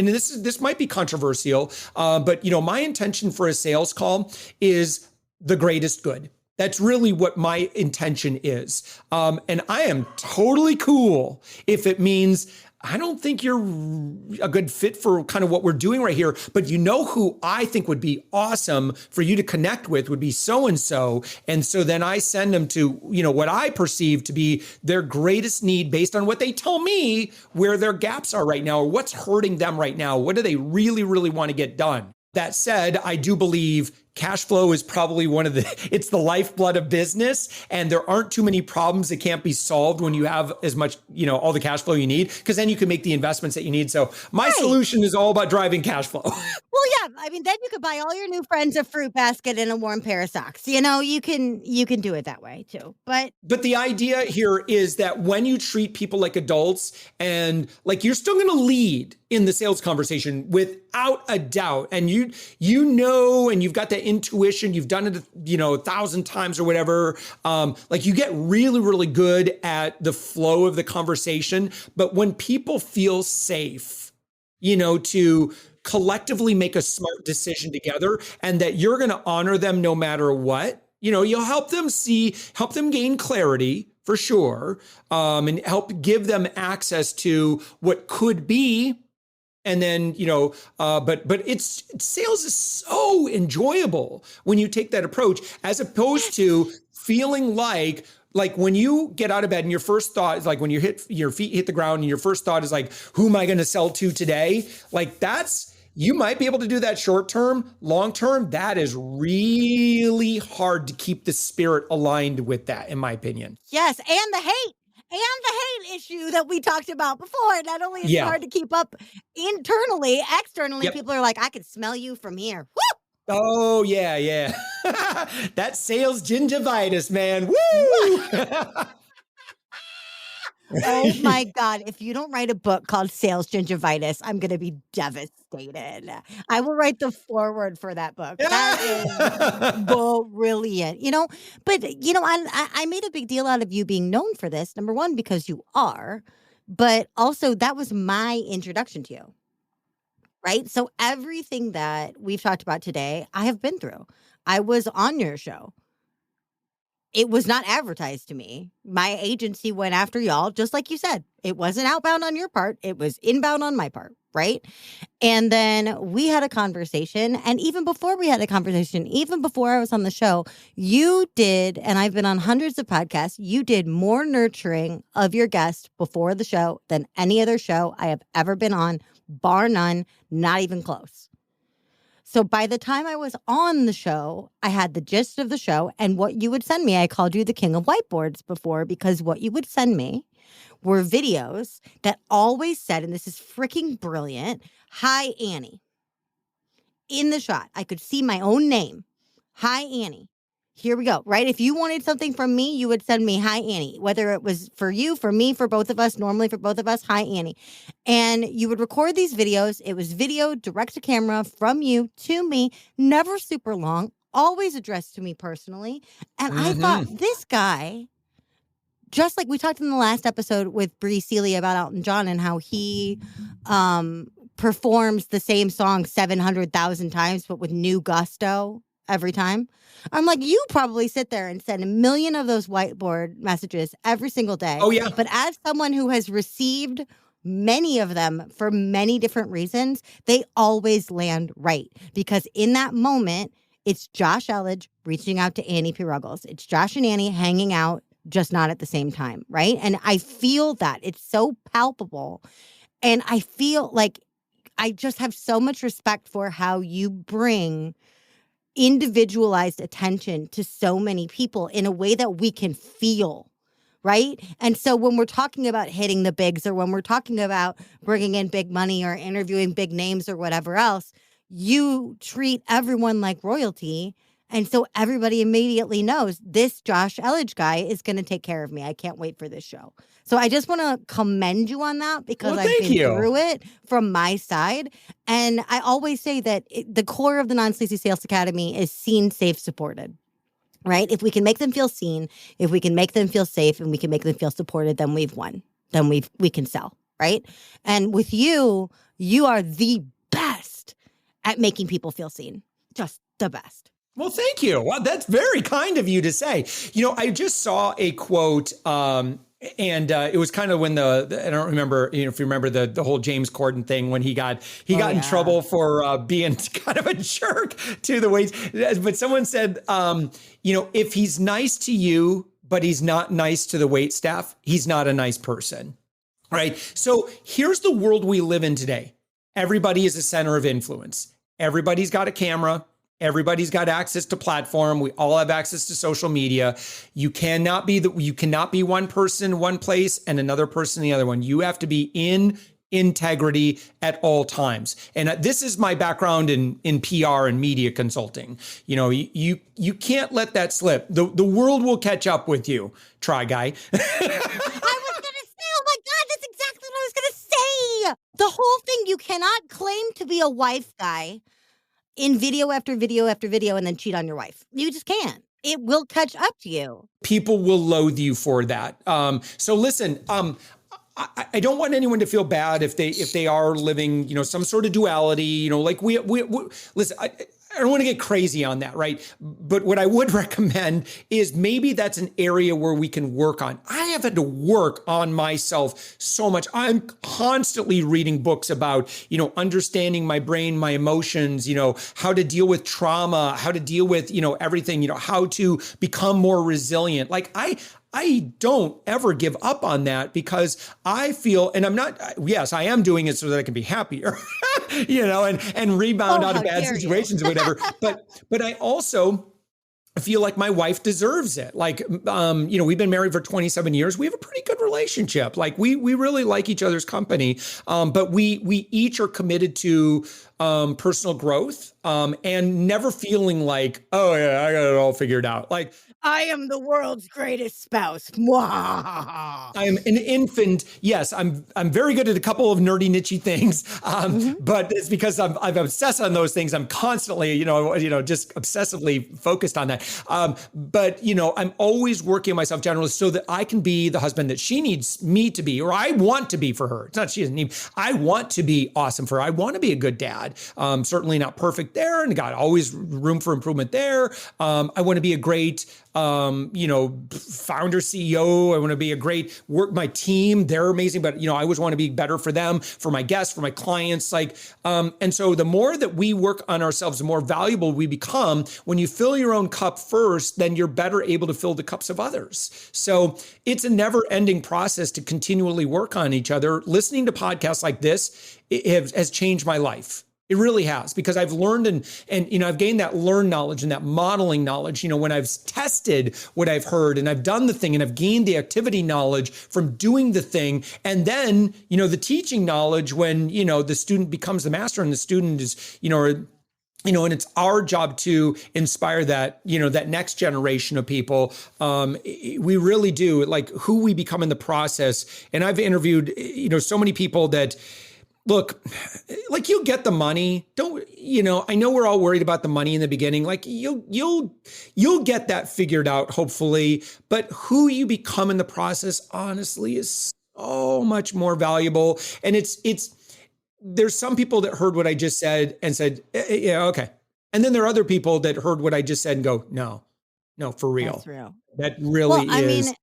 this might be controversial, but my intention for a sales call is the greatest good. That's really what my intention is. And I am totally cool if it means I don't think you're a good fit for kind of what we're doing right here, but who I think would be awesome for you to connect with would be so-and-so. And so then I send them to, what I perceive to be their greatest need based on what they tell me where their gaps are right now, or what's hurting them right now. What do they really, really want to get done? That said, I do believe cash flow is probably it's the lifeblood of business. And there aren't too many problems that can't be solved when you have as much, all the cash flow you need, because then you can make the investments that you need. So my solution is all about driving cash flow. Well, yeah. I mean, then you could buy all your new friends a fruit basket and a warm pair of socks. You can do it that way too. But the idea here is that when you treat people like adults and like you're still going to lead in the sales conversation without a doubt. And and you've got that intuition, you've done it, 1,000 times or whatever. You get really, really good at the flow of the conversation. But when people feel safe, to collectively make a smart decision together and that you're going to honor them no matter what, you'll help them gain clarity for sure. And help give them access to what could be. And then, but sales is so enjoyable when you take that approach, as opposed to feeling like when you get out of bed and your first thought is like when your feet hit the ground and your first thought is like, who am I going to sell to today? You might be able to do that short term. Long term, that is really hard to keep the spirit aligned with that, in my opinion. Yes. And the hate issue that we talked about before. Not only is it hard to keep up internally, externally, people are like, I can smell you from here. Woo! Oh, yeah. That sales gingivitis, man. Woo! Oh my God. If you don't write a book called Sales Gingivitis, I'm going to be devastated. I will write the foreword for that book. That is brilliant. But I made a big deal out of you being known for this. Number one, because you are, but also that was my introduction to you. Right? So everything that we've talked about today, I have been through. I was on your show. It was not advertised to me. My agency went after y'all, just like you said. It wasn't outbound on your part. It was inbound on my part, right? And then we had a conversation. And even before we had a conversation, even before I was on the show, you did, and I've been on hundreds of podcasts, you did more nurturing of your guest before the show than any other show I have ever been on, bar none, not even close. So by the time I was on the show, I had the gist of the show and what you would send me. I called you the king of whiteboards before because what you would send me were videos that always said, and this is freaking brilliant, "Hi, Annie." In the shot, I could see my own name. "Hi, Annie." Here we go, right? If you wanted something from me, you would send me, "Hi, Annie." Whether it was for you, for me, for both of us, normally for both of us, "Hi, Annie." And you would record these videos. It was video direct to camera from you to me, never super long, always addressed to me personally. And I thought, this guy, just like we talked in the last episode with Bree Seeley about Elton John and how he performs the same song 700,000 times, but with new gusto every time. I'm like, you probably sit there and send a million of those whiteboard messages every single day. Oh, yeah. But as someone who has received many of them for many different reasons, they always land right. Because in that moment, it's Josh Elledge reaching out to Annie P. Ruggles. It's Josh and Annie hanging out, just not at the same time, right? And I feel that. It's so palpable. And I feel like I just have so much respect for how you bring individualized attention to so many people in a way that we can feel, right? And so when we're talking about hitting the bigs or when we're talking about bringing in big money or interviewing big names or whatever else, you treat everyone like royalty. And so everybody immediately knows this Josh Elledge guy is going to take care of me. I can't wait for this show. So I just want to commend you on that because I've been through it from my side. And I always say that the core of the Non-Sleazy Sales Academy is seen, safe, supported, right? If we can make them feel seen, if we can make them feel safe, and we can make them feel supported, then we've won. Then we can sell, right? And with you, you are the best at making people feel seen. Just the best. Well, thank you. Well, that's very kind of you to say. You know, I just saw a quote, and it was kind of when I don't remember, you know, if you remember the whole James Corden thing when he got in trouble for being kind of a jerk to the ways. But someone said, you know, if he's nice to you, but he's not nice to the wait staff, he's not a nice person, right? So here's the world we live in today. Everybody is a center of influence. Everybody's got a camera. Everybody's got access to platform. We all have access to social media. You cannot be one person, one place, and another person, the other one. You have to be in integrity at all times. And this is my background in PR and media consulting. You know, you can't let that slip. The world will catch up with you. Try, guy. I was going to say, oh my God, that's exactly what I was going to say. The whole thing, you cannot claim to be a wife guy in video after video after video and then cheat on your wife. You just can't. It will catch up to you. People will loathe you for that. So listen, I don't want anyone to feel bad if they are living, you know, some sort of duality, you know, like we listen, I don't want to get crazy on that, right? But what I would recommend is maybe that's an area where we can work on. I have had to work on myself so much. I'm constantly reading books about, you know, understanding my brain, my emotions, you know, how to deal with trauma, how to deal with, you know, everything, you know, how to become more resilient. Like I don't ever give up on that because I feel, and I'm not, yes, I am doing it so that I can be happier, you know, and rebound out of bad situations or whatever. But I also feel like my wife deserves it. Like, you know, we've been married for 27 years. We have a pretty good relationship. Like we really like each other's company. But we each are committed to personal growth and never feeling like, oh yeah, I got it all figured out. Like, I am the world's greatest spouse. Mwah. I am an infant. Yes, I'm very good at a couple of nerdy, niche things, but it's because I'm obsessed on those things. I'm constantly, just obsessively focused on that. But I'm always working on myself generally so that I can be the husband that she needs me to be, or I want to be for her. It's not she doesn't need. I want to be awesome for her. I want to be a good dad. Certainly not perfect there, and got always room for improvement there. I want to be a great founder, CEO. I want to be a great my team. They're amazing, but I always want to be better for them, for my guests, for my clients. And so the more that we work on ourselves, the more valuable we become. When you fill your own cup first, then you're better able to fill the cups of others. So it's a never ending process to continually work on each other. Listening to podcasts like this has changed my life. It really has, because I've learned and I've gained that learned knowledge and that modeling knowledge, when I've tested what I've heard and I've done the thing and I've gained the activity knowledge from doing the thing. And then, the teaching knowledge when, the student becomes the master and the student is, and it's our job to inspire that, that next generation of people. We really do, like who we become in the process. And I've interviewed, so many people that, look, like you'll get the money. I know we're all worried about the money in the beginning. Like you'll get that figured out, hopefully. But who you become in the process, honestly, is so much more valuable. And there's some people that heard what I just said and said, yeah, okay. And then there are other people that heard what I just said and go, no, for real. That's real. That really is.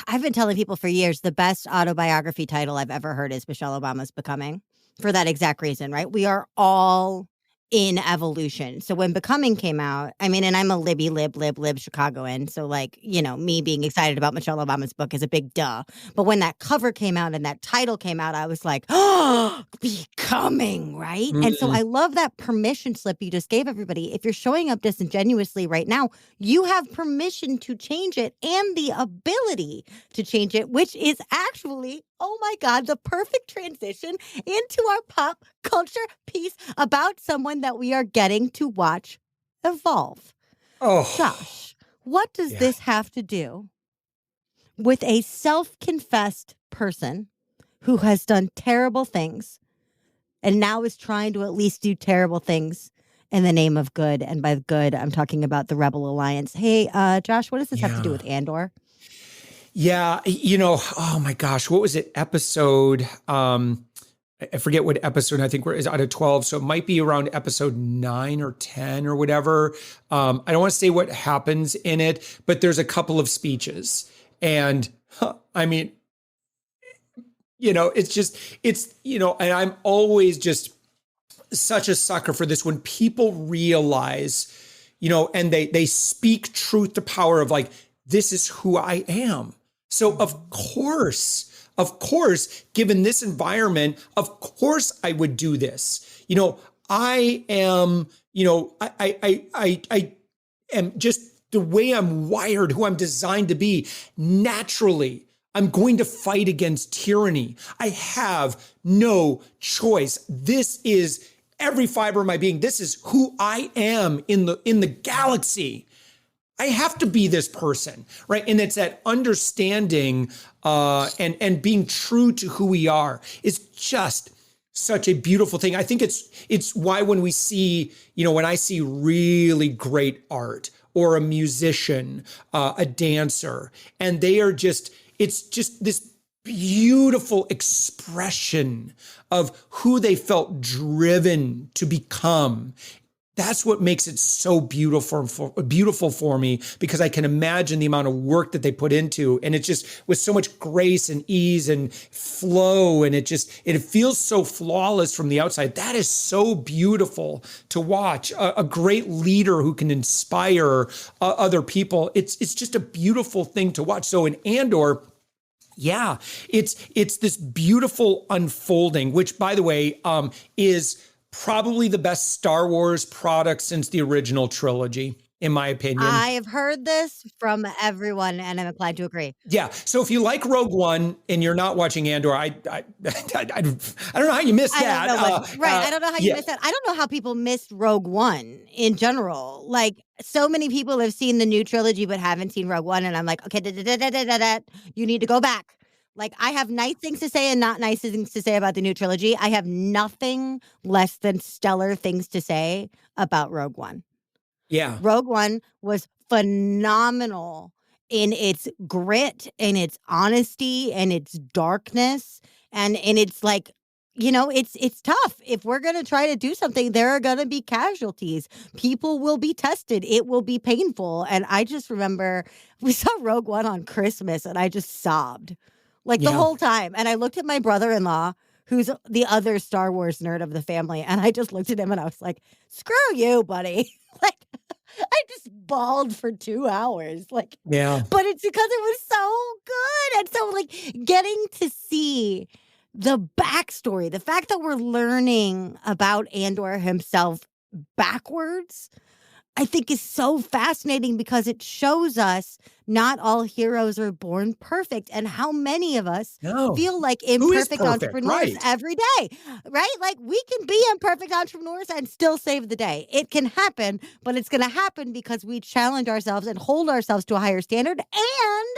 I've been telling people for years, the best autobiography title I've ever heard is Michelle Obama's Becoming, for that exact reason, right? We are all in evolution. So when Becoming came out, and I'm a libby, lib Chicagoan. So me being excited about Michelle Obama's book is a big duh. But when that cover came out and that title came out, I was like, oh, Becoming, right? Mm-hmm. And so I love that permission slip you just gave everybody. If you're showing up disingenuously right now, you have permission to change it and the ability to change it, which is actually, oh my God, the perfect transition into our pop culture piece about someone that we are getting to watch evolve. Oh, Josh, what does this have to do with a self-confessed person who has done terrible things and now is trying to at least do terrible things in the name of good? And by good, I'm talking about the Rebel Alliance. Hey, Josh, what does this have to do with Andor? Yeah, oh my gosh, what was it? Episode, I forget what episode, I think is out of 12. So it might be around episode 9 or 10 or whatever. I don't want to say what happens in it, but there's a couple of speeches. And and I'm always just such a sucker for this when people realize, and they speak truth to power of like, this is who I am. So of course, given this environment, of course I would do this. I am, I am just the way I'm wired, who I'm designed to be. Naturally, I'm going to fight against tyranny. I have no choice. This is every fiber of my being. This is who I am in the galaxy. I have to be this person, right? And it's that understanding and being true to who we are is just such a beautiful thing. I think it's why when we see, when I see really great art or a musician, a dancer, and they are it's just this beautiful expression of who they felt driven to become. That's what makes it so beautiful for me, because I can imagine the amount of work that they put into, and it's just with so much grace and ease and flow, and it feels so flawless from the outside. That is so beautiful to watch. A great leader who can inspire other people. It's just a beautiful thing to watch. So in Andor, yeah, it's this beautiful unfolding, which, by the way, is probably the best Star Wars product since the original trilogy. in my opinion. I have heard this from everyone, and I'm inclined to agree. Yeah. So if you like Rogue One and you're not watching Andor, I don't know how you missed I don't that. know I don't know how you Yeah. missed that. I don't know how people missed Rogue One in general. Like, so many people have seen the new trilogy but haven't seen Rogue One, and I'm like, okay, you need to go back. Like, I have nice things to say and not nice things to say about the new trilogy. I have nothing less than stellar things to say about Rogue One. Yeah. Rogue One was phenomenal in its grit and its honesty and its darkness and it's like, it's tough. If we're going to try to do something, there are going to be casualties. People will be tested. It will be painful. And I just remember we saw Rogue One on Christmas and I just sobbed like the Yeah. whole time. And I looked at my brother-in-law, who's the other Star Wars nerd of the family, and I just looked at him and I was like, screw you, buddy. Like, I just bawled for 2 hours. Like, Yeah. but it's because it was so good. And so, like, getting to see the backstory, the fact that we're learning about Andor himself backwards, I think is so fascinating because it shows us not all heroes are born perfect and how many of us No. feel like Who is imperfect perfect? entrepreneurs Right. every day, right? Like, we can be imperfect entrepreneurs and still save the day. It can happen, but it's going to happen because we challenge ourselves and hold ourselves to a higher standard and,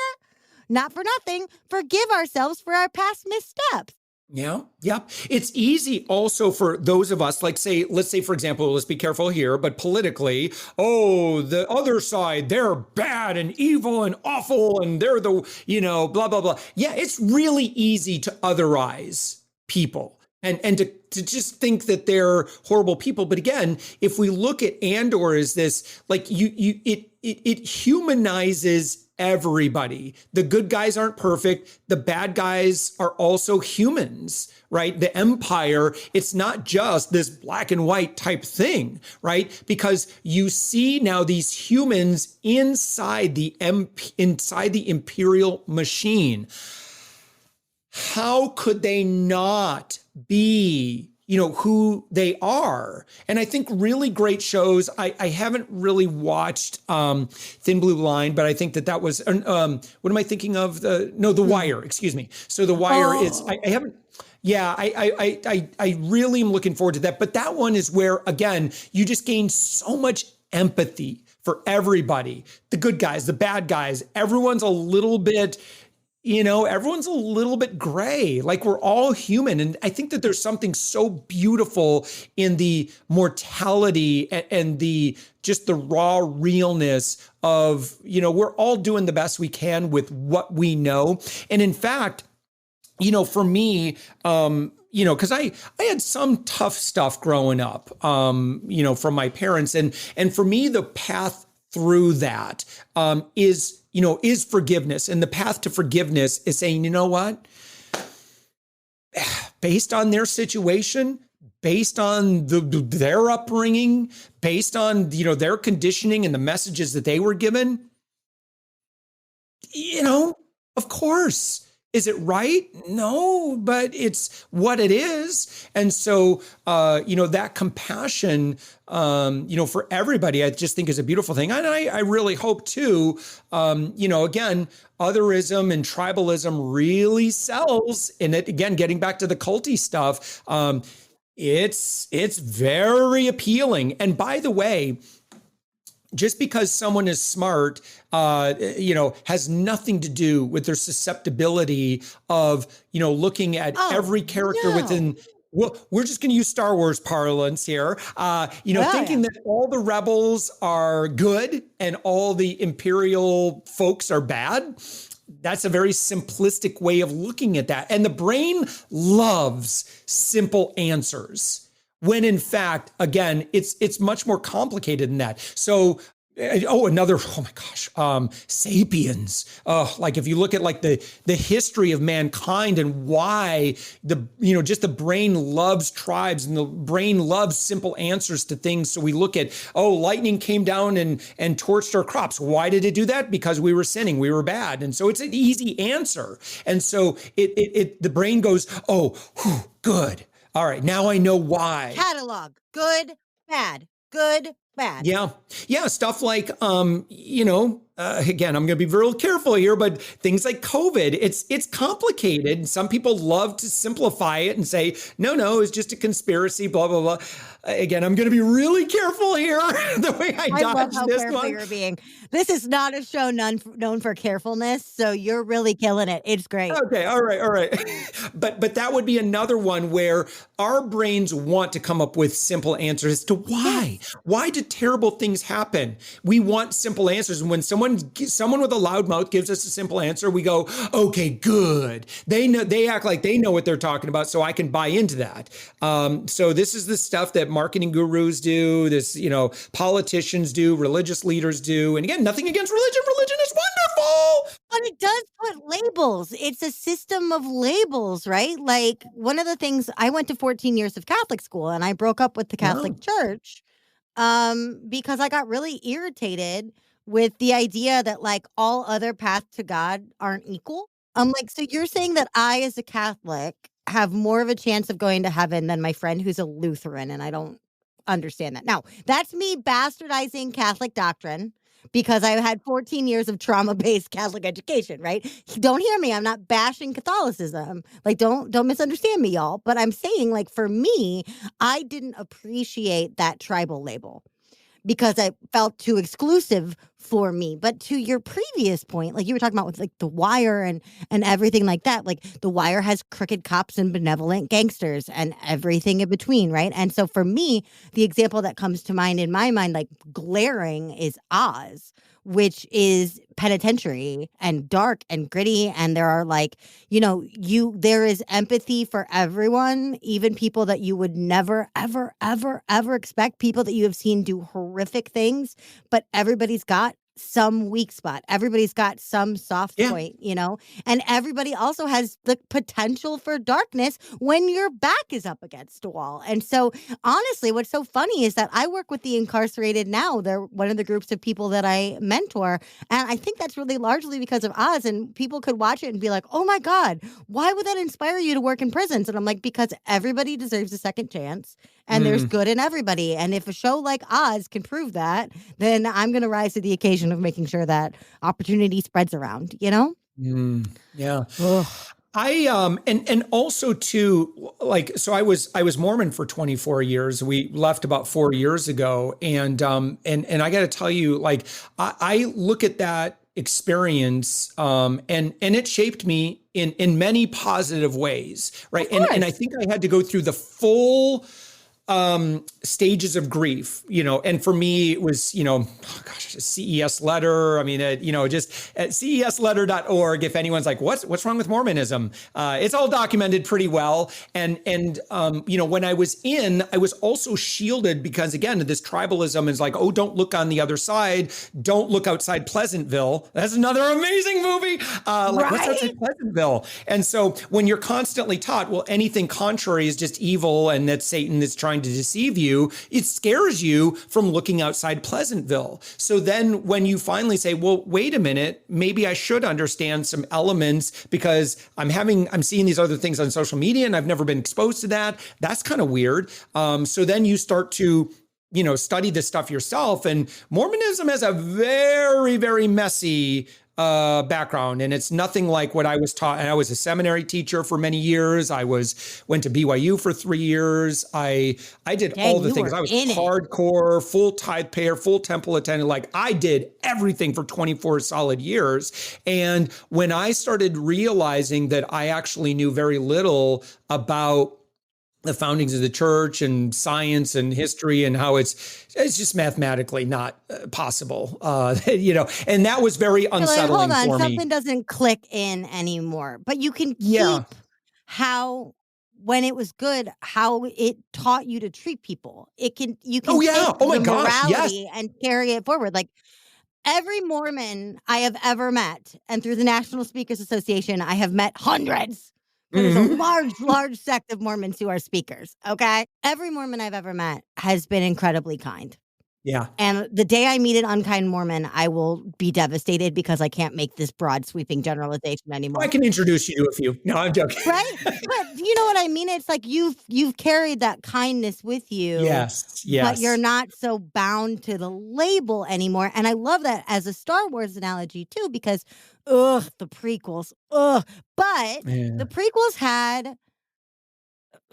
not for nothing, forgive ourselves for our past missteps. Yeah. Yeah. It's easy also for those of us, like let's say, for example, let's be careful here, but politically, oh, the other side, they're bad and evil and awful and they're the, blah, blah, blah. Yeah. It's really easy to otherize people and to just think that they're horrible people. But again, if we look at Andor as this, like it humanizes everybody. The good guys aren't perfect. The bad guys are also humans, right? The Empire, it's not just this black and white type thing, right? Because you see now these humans inside the imperial machine. How could they not be who they are? And I think really great shows. I haven't really watched Thin Blue Line, but I think that was what am I thinking of? The Wire, excuse me. So The Wire is I haven't. Yeah, I really am looking forward to that. But that one is where, again, you just gain so much empathy for everybody. The good guys, the bad guys, everyone's a little bit gray, like we're all human. And I think that there's something so beautiful in the mortality and the raw realness of, we're all doing the best we can with what we know. And in fact, for me, because I had some tough stuff growing up, from my parents. And for me, the path through that is forgiveness. And the path to forgiveness is saying, you know what? Based on their situation, based on their upbringing, based on, their conditioning and the messages that they were given, of course. Is it right? No, but it's what it is. And so, that compassion, for everybody, I just think is a beautiful thing. And I really hope too, again, otherism and tribalism really sells. And it, again, getting back to the culty stuff, it's very appealing. And by the way, just because someone is smart, has nothing to do with their susceptibility of, looking at every character within. Well, we're just going to use Star Wars parlance here, thinking that all the rebels are good and all the Imperial folks are bad. That's a very simplistic way of looking at that. And the brain loves simple answers. When in fact, again, it's much more complicated than that. So, oh my gosh, sapiens. Like if you look at like the history of mankind and why just the brain loves tribes and the brain loves simple answers to things. So we look at, lightning came down and torched our crops. Why did it do that? Because we were sinning, we were bad. And so it's an easy answer. And so the brain goes, good. All right, now I know why. Catalog. Good, bad. Good, bad. Yeah. Yeah. Stuff like, again, I'm going to be real careful here, but things like COVID, it's complicated. Some people love to simplify it and say, no, it's just a conspiracy, blah, blah, blah. Again, I'm going to be really careful here the way I love dodge how this careful one. you're being. This is not a show known for carefulness, so you're really killing it. It's great. Okay, all right. But that would be another one where our brains want to come up with simple answers as to why. Yes. Why do terrible things happen? We want simple answers. And when someone with a loud mouth gives us a simple answer, we go, okay, good. They act like they know what they're talking about, so I can buy into that. So this is the stuff that marketing gurus do, politicians do, religious leaders do. And again, nothing against religion. Religion is wonderful. But it does put labels. It's a system of labels, right? Like one of the things, I went to 14 years of Catholic school and I broke up with the Catholic Church because I got really irritated with the idea that like all other paths to God aren't equal. I'm like, so you're saying that I, as a Catholic, have more of a chance of going to heaven than my friend who's a Lutheran, and I don't understand that. Now, that's me bastardizing Catholic doctrine because I've had 14 years of trauma-based Catholic education, right? Don't hear me. I'm not bashing Catholicism. Like, don't misunderstand me, y'all. But I'm saying, like, for me, I didn't appreciate that tribal label because I felt too exclusive for me. But to your previous point, like you were talking about with like The Wire and everything like that, like The Wire has crooked cops and benevolent gangsters and everything in between, right? And so for me, the example that comes to mind in my mind, like glaring, is Oz, which is penitentiary and dark and gritty. And there are like, there is empathy for everyone, even people that you would never, ever, ever, ever expect, people that you have seen do horrific things, but everybody's got some weak spot. Everybody's got some soft point, and everybody also has the potential for darkness when your back is up against a wall. And so honestly, what's so funny is that I work with the incarcerated now. They're one of the groups of people that I mentor. And I think that's really largely because of Oz, and people could watch it and be like, oh my God, why would that inspire you to work in prisons? And I'm like, because everybody deserves a second chance and there's good in everybody. And if a show like Oz can prove that, then I'm going to rise to the occasion of making sure that opportunity spreads around, Yeah. Ugh. And also too, like, so I was Mormon for 24 years. We left about 4 years ago. And I got to tell you, like, I look at that experience, and it shaped me in many positive ways. Right. And I think I had to go through the full stages of grief, and for me it was, a CES letter. I mean, just at cesletter.org, if anyone's like, what's wrong with Mormonism? It's all documented pretty well. And when I was also shielded because again, this tribalism is like, oh, don't look on the other side. Don't look outside Pleasantville. That's another amazing movie. What's outside Pleasantville? And so when you're constantly taught, well, anything contrary is just evil and that Satan is trying to deceive you, it scares you from looking outside Pleasantville. So then when you finally say, well, wait a minute, maybe I should understand some elements because I'm seeing these other things on social media and I've never been exposed to that. That's kind of weird. So then you start to study this stuff yourself. And Mormonism has a very, very messy background, and it's nothing like what I was taught. And I was a seminary teacher for many years. Went to BYU for 3 years. I did all the things. I was hardcore, full tithe payer, full temple attendant. Like I did everything for 24 solid years. And when I started realizing that I actually knew very little about the foundings of the church and science and history and how it's just mathematically not possible, and that was very unsettling hold on, for me. Something doesn't click in anymore, but you can keep how, when it was good, how it taught you to treat people. You can take the morality and carry it forward. Like every Mormon I have ever met, and through the National Speakers Association, I have met hundreds. There's a large sect of Mormons who are speakers, okay? Every Mormon I've ever met has been incredibly kind. Yeah. And the day I meet an unkind Mormon, I will be devastated because I can't make this broad sweeping generalization anymore. I can introduce you to a few. No, I'm joking. Right? But you know what I mean? It's like you've carried that kindness with you. Yes. But you're Yes. not so bound to the label anymore. And I love that as a Star Wars analogy too, because the prequels. But Yeah. the prequels had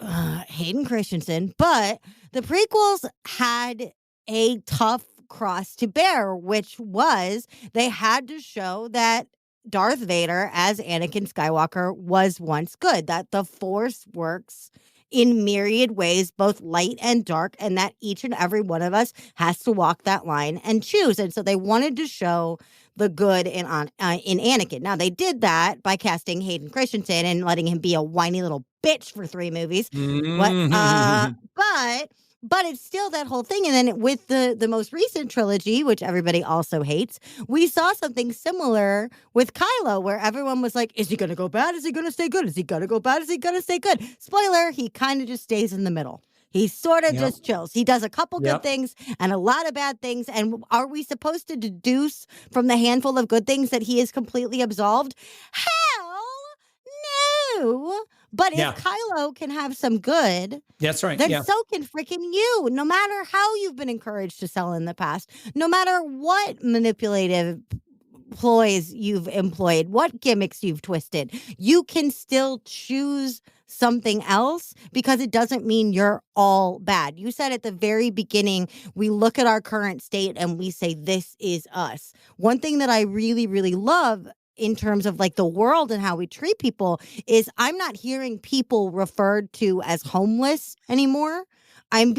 Hayden Christensen, but the prequels had a tough cross to bear, which was they had to show that Darth Vader as Anakin Skywalker was once good, that the Force works in myriad ways, both light and dark, and that each and every one of us has to walk that line and choose. And so they wanted to show the good in Anakin. Now, they did that by casting Hayden Christensen and letting him be a whiny little bitch for 3 movies. What? But it's still that whole thing. And then with the most recent trilogy, which everybody also hates, we saw something similar with Kylo, where everyone was like, is he going to go bad? Is he going to stay good? Is he going to go bad? Is he going to stay good? Spoiler, he kind of just stays in the middle. He sort of just chills. He does a couple good things and a lot of bad things. And are we supposed to deduce from the handful of good things that he is completely absolved? Hell no. But if Kylo can have some good, that's right. then so can freaking you. No matter how you've been encouraged to sell in the past, no matter what manipulative ploys you've employed, what gimmicks you've twisted, you can still choose something else because it doesn't mean you're all bad. You said at the very beginning, we look at our current state and we say, this is us. One thing that I really, really love in terms of like the world and how we treat people is I'm not hearing people referred to as homeless anymore. I'm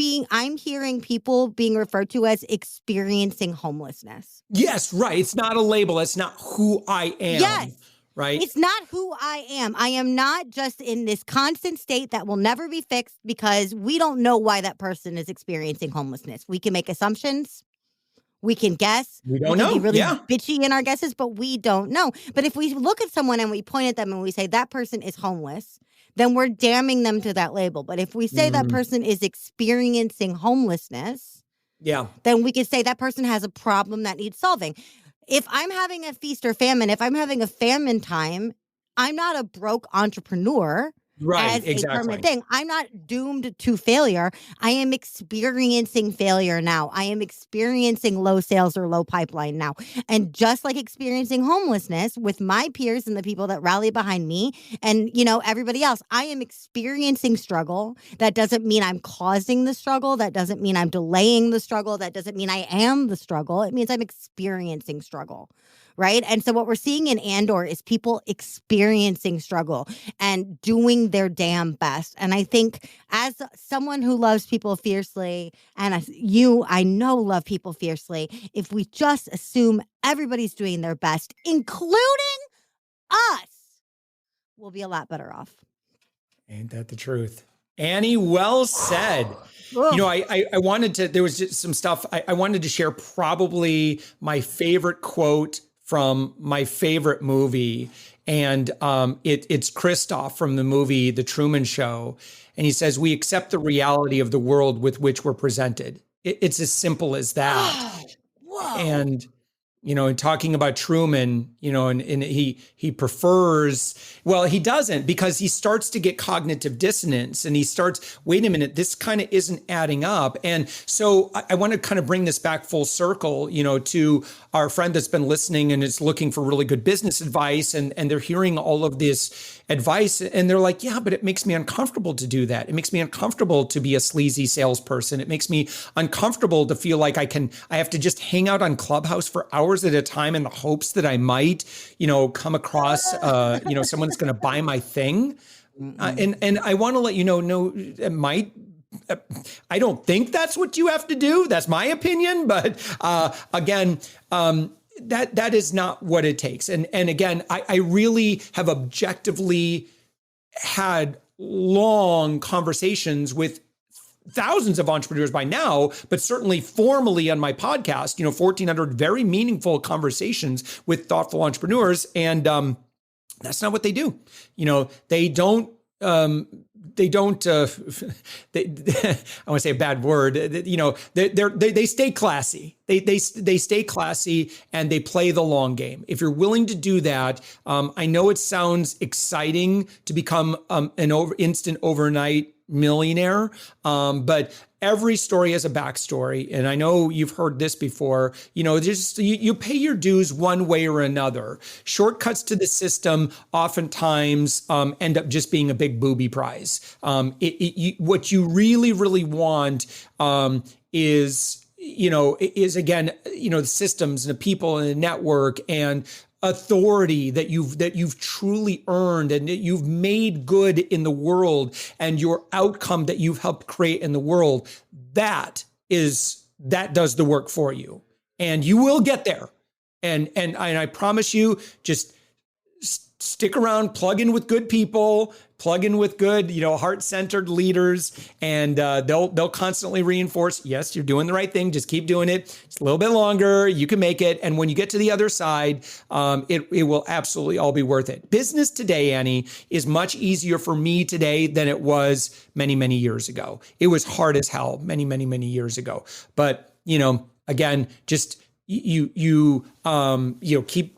hearing people being referred to as experiencing homelessness. Yes, right. It's not a label. It's not who I am. Yes. Right. It's not who I am. I am not just in this constant state that will never be fixed because we don't know why that person is experiencing homelessness. We can make assumptions. We can guess. We don't know. Be really bitchy in our guesses, but we don't know. But if we look at someone and we point at them and we say that person is homeless, then we're damning them to that label. But if we say that person is experiencing homelessness, then we could say that person has a problem that needs solving. If I'm having a feast or famine, if I'm having a famine time, I'm not a broke entrepreneur. Right, as a permanent thing. I'm not doomed to failure. I am experiencing failure now. I am experiencing low sales or low pipeline now. And just like experiencing homelessness with my peers and the people that rally behind me and, you know, everybody else, I am experiencing struggle. That doesn't mean I'm causing the struggle. That doesn't mean I'm delaying the struggle. That doesn't mean I am the struggle. It means I'm experiencing struggle. Right. And so what we're seeing in Andor is people experiencing struggle and doing their damn best. And I think as someone who loves people fiercely, and as you, I know, love people fiercely, if we just assume everybody's doing their best, including us, we'll be a lot better off. Ain't that the truth? Annie, well said. You know, I wanted to, there was just some stuff I wanted to share, probably my favorite quote from my favorite movie. And it's Christoph from the movie The Truman Show. And he says, we accept the reality of the world with which we're presented. It's as simple as that. Whoa. And, you know, in talking about Truman, you know, and he prefers, well, he doesn't, because he starts to get cognitive dissonance and he starts, wait a minute, this kind of isn't adding up. And so I want to kind of bring this back full circle, you know, to our friend that's been listening and is looking for really good business advice, and they're hearing all of this advice and they're like, yeah, but it makes me uncomfortable to do that. It makes me uncomfortable to be a sleazy salesperson. It makes me uncomfortable to feel like I have to just hang out on Clubhouse for hours at a time in the hopes that I might, you know, come across, you know, someone that's going to buy my thing. And I want to let you know, no, it might, I don't think that's what you have to do. That's my opinion. But again, that is not what it takes. And again, I really have objectively had long conversations with thousands of entrepreneurs by now, but certainly formally on my podcast, you know, 1,400 very meaningful conversations with thoughtful entrepreneurs. And that's not what they do. You know, they don't they don't, they, I want to say a bad word, they stay classy. They stay classy and they play the long game. If you're willing to do that, I know it sounds exciting to become an instant overnight millionaire, but every story has a backstory. And I know you've heard this before, just you pay your dues one way or another. Shortcuts to the system oftentimes end up just being a big booby prize. What you really, really want is again, the systems and the people and the network and authority that you've truly earned and that you've made good in the world, and your outcome that you've helped create in the world, that does the work for you, and you will get there. And I promise you, just stick around, plug in with good people, plug in with good, heart-centered leaders, and they'll constantly reinforce, yes, you're doing the right thing. Just keep doing it. Just a little bit longer. You can make it. And when you get to the other side, it will absolutely all be worth it. Business today, Annie, is much easier for me today than it was many, many years ago. It was hard as hell many, many, many years ago. But, again, just you keep,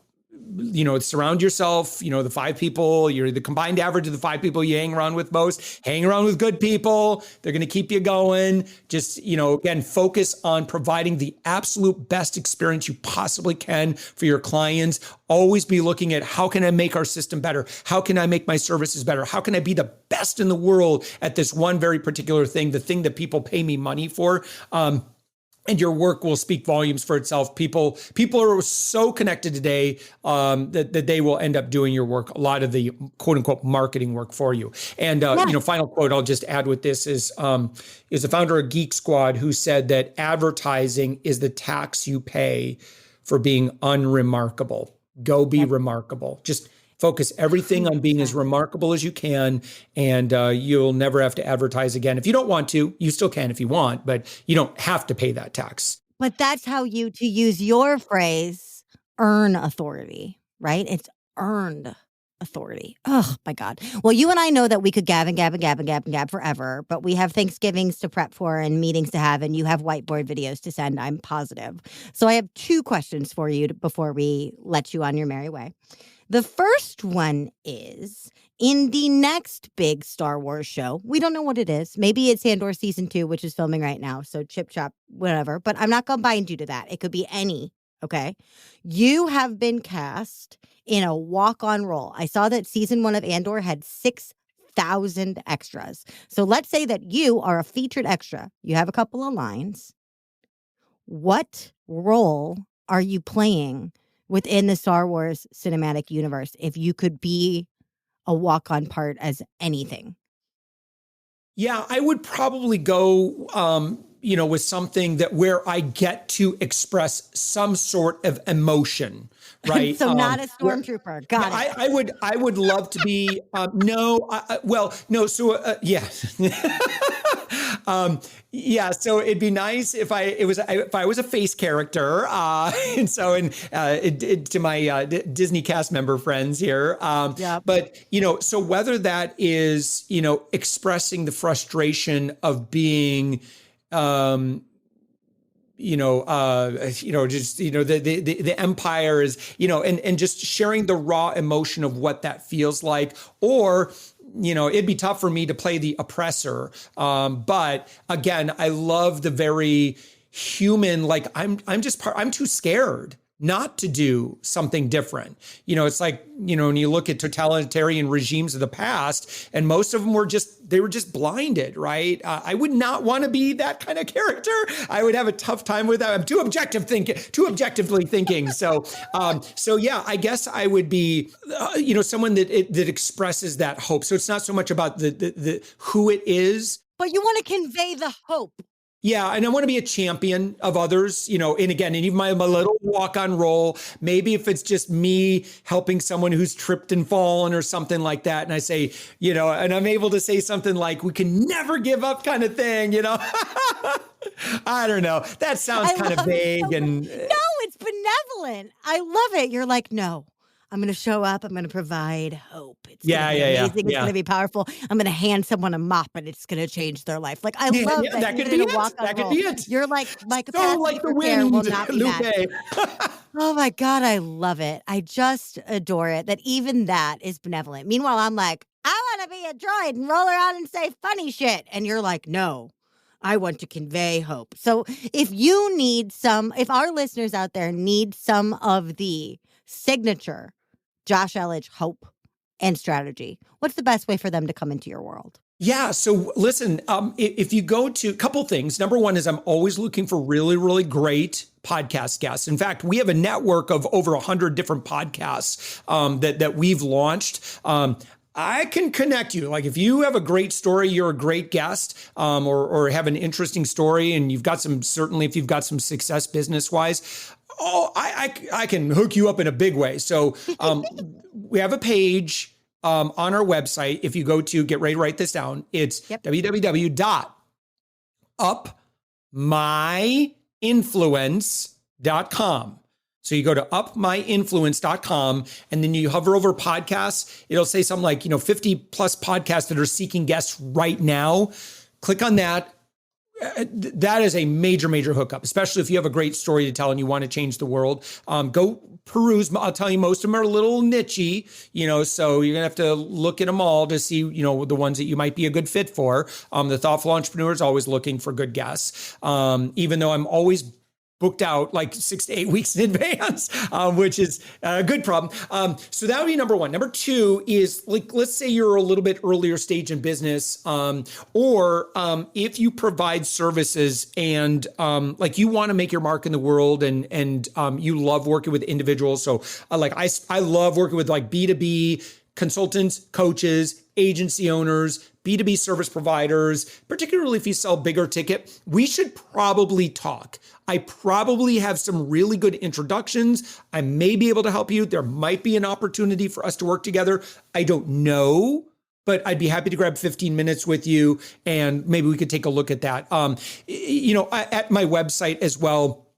surround yourself, the 5 people, you're the combined average of the 5 people you hang around with most. Hang around with good people. They're going to keep you going. Just, again, focus on providing the absolute best experience you possibly can for your clients. Always be looking at, how can I make our system better? How can I make my services better? How can I be the best in the world at this one very particular thing, the thing that people pay me money for? And your work will speak volumes for itself. People are so connected today that they will end up doing your work, a lot of the quote unquote marketing work for you. And final quote I'll just add with this is the founder of Geek Squad, who said that advertising is the tax you pay for being unremarkable. Go be remarkable. Just focus everything on being as remarkable as you can, and you'll never have to advertise again. If you don't want to, you still can if you want, but you don't have to pay that tax. But that's how you, to use your phrase, earn authority, right? It's earned authority. Oh my God. Well, you and I know that we could gab and gab forever, but we have Thanksgivings to prep for and meetings to have, and you have whiteboard videos to send, I'm positive. So I have 2 questions for you before we let you on your merry way. The first one is, in the next big Star Wars show, we don't know what it is. Maybe it's Andor season 2, which is filming right now. So chip chop, whatever. But I'm not going to bind you to that. It could be any. Okay. You have been cast in a walk-on role. I saw that season 1 of Andor had 6,000 extras. So let's say that you are a featured extra. You have a couple of lines. What role are you playing within the Star Wars cinematic universe if you could be a walk-on part as anything? Yeah, I would probably go, with something that where I get to express some sort of emotion, right? So not a stormtrooper. Got it. I would love to be, yeah. So it'd be nice if I was a face character, to my Disney cast member friends here. But so whether that is expressing the frustration of being, the empire is, and just sharing the raw emotion of what that feels like, or it'd be tough for me to play the oppressor. But again, I love the very human, like I'm too scared not to do something different. It's like, when you look at totalitarian regimes of the past, and most of them were just blinded, right? I would not want to be that kind of character. I would have a tough time with that. I'm too objectively thinking. So yeah, I guess I would be, someone that expresses that hope. So it's not so much about the who it is, but you want to convey the hope. Yeah, and I want to be a champion of others, and again, and even my little walk-on role, maybe if it's just me helping someone who's tripped and fallen or something like that, and I say, and I'm able to say something like, we can never give up kind of thing, I don't know. That sounds kind of vague. No, it's benevolent. I love it. You're like, no, I'm going to show up. I'm going to provide hope. It's Yeah, going to be yeah, yeah, amazing. It's going yeah. to be powerful. I'm going to hand someone a mop and it's going to change their life. Like, I Yeah, love yeah, that that you're could be going to it. walk on That could roll. be it. You're like, my So capacity like the for care will wind, not be Lupe. matched. Oh my God, I love it. I just adore it that even that is benevolent. Meanwhile, I'm like, I want to be a droid and roll around and say funny shit. And you're like, no, I want to convey hope. So if our listeners out there need some of the signature Josh Elledge hope and strategy, what's the best way for them to come into your world? Yeah. So listen, if you go to a couple things, number one is I'm always looking for really, really great podcast guests. In fact, we have a network of over 100 different podcasts that we've launched. I can connect you. Like if you have a great story, you're a great guest, or have an interesting story, and you've got certainly if you've got some success business wise. Oh, I can hook you up in a big way. So we have a page on our website. If you go to, get ready to write this down, it's www.upmyinfluence.com. So you go to upmyinfluence.com and then you hover over podcasts. It'll say something like, 50 plus podcasts that are seeking guests right now. Click on that. That is a major, major hookup, especially if you have a great story to tell and you want to change the world. Go peruse. I'll tell you, most of them are a little nichey, so you're going to have to look at them all to see, the ones that you might be a good fit for. The Thoughtful Entrepreneur is always looking for good guests, even though I'm always booked out like 6 to 8 weeks in advance, which is a good problem. So that would be number one. Number two is like, let's say you're a little bit earlier stage in business, or if you provide services and like you want to make your mark in the world and you love working with individuals. So I love working with like B2B consultants, coaches, agency owners, B2B service providers, particularly if you sell bigger ticket. We should probably talk. I probably have some really good introductions. I may be able to help you. There might be an opportunity for us to work together. I don't know, but I'd be happy to grab 15 minutes with you and maybe we could take a look at that. At my website as well,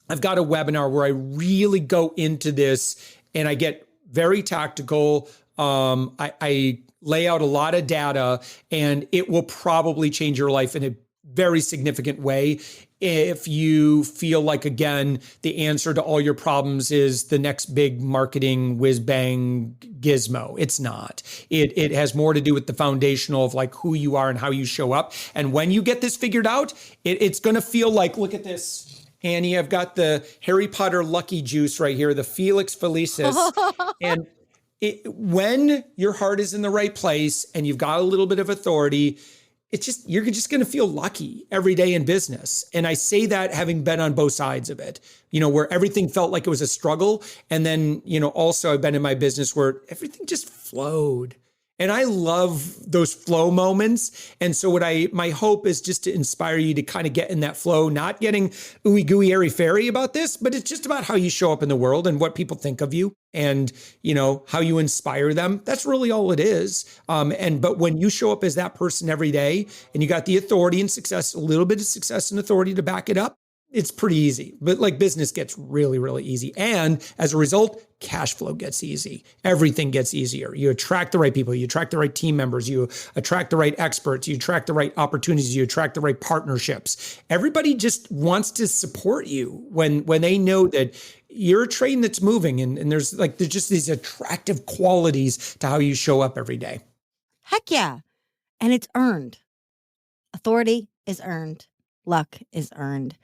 I've got a webinar where I really go into this and I get very tactical. I lay out a lot of data and it will probably change your life in a very significant way. If you feel like, again, the answer to all your problems is the next big marketing whiz bang gizmo. It's not. It has more to do with the foundational of like who you are and how you show up. And when you get this figured out, it's going to feel like, look at this, Annie, I've got the Harry Potter lucky juice right here, the Felix Felicis. And when your heart is in the right place and you've got a little bit of authority, you're just going to feel lucky every day in business. And I say that having been on both sides of it, where everything felt like it was a struggle. And then, also I've been in my business where everything just flowed. And I love those flow moments. And so my hope is just to inspire you to kind of get in that flow, not getting ooey gooey, airy fairy about this, but it's just about how you show up in the world and what people think of you and, how you inspire them. That's really all it is. But when you show up as that person every day and you got the authority and success, a little bit of success and authority to back it up, it's pretty easy. But like business gets really, really easy. And as a result, cash flow gets easy. Everything gets easier. You attract the right people. You attract the right team members. You attract the right experts. You attract the right opportunities. You attract the right partnerships. Everybody just wants to support you when they know that you're a train that's moving. And there's just these attractive qualities to how you show up every day. Heck yeah. And it's earned. Authority is earned. Luck is earned.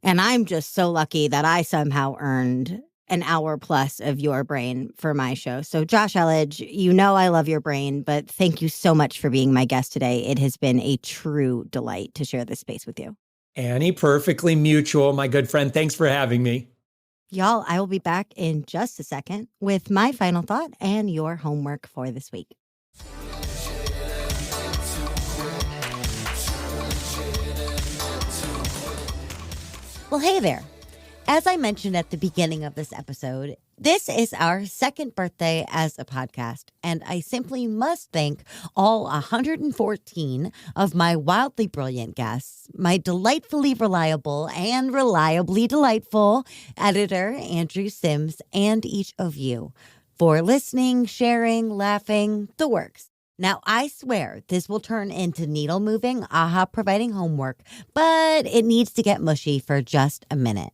And I'm just so lucky that I somehow earned an hour plus of your brain for my show. So Josh Elledge, I love your brain, but thank you so much for being my guest today. It has been a true delight to share this space with you. Annie, perfectly mutual, my good friend. Thanks for having me. Y'all, I will be back in just a second with my final thought and your homework for this week. Well, hey there. As I mentioned at the beginning of this episode, this is our second birthday as a podcast, and I simply must thank all 114 of my wildly brilliant guests, my delightfully reliable and reliably delightful editor, Andrew Sims, and each of you for listening, sharing, laughing, the works. Now, I swear this will turn into needle moving, aha providing homework, but it needs to get mushy for just a minute.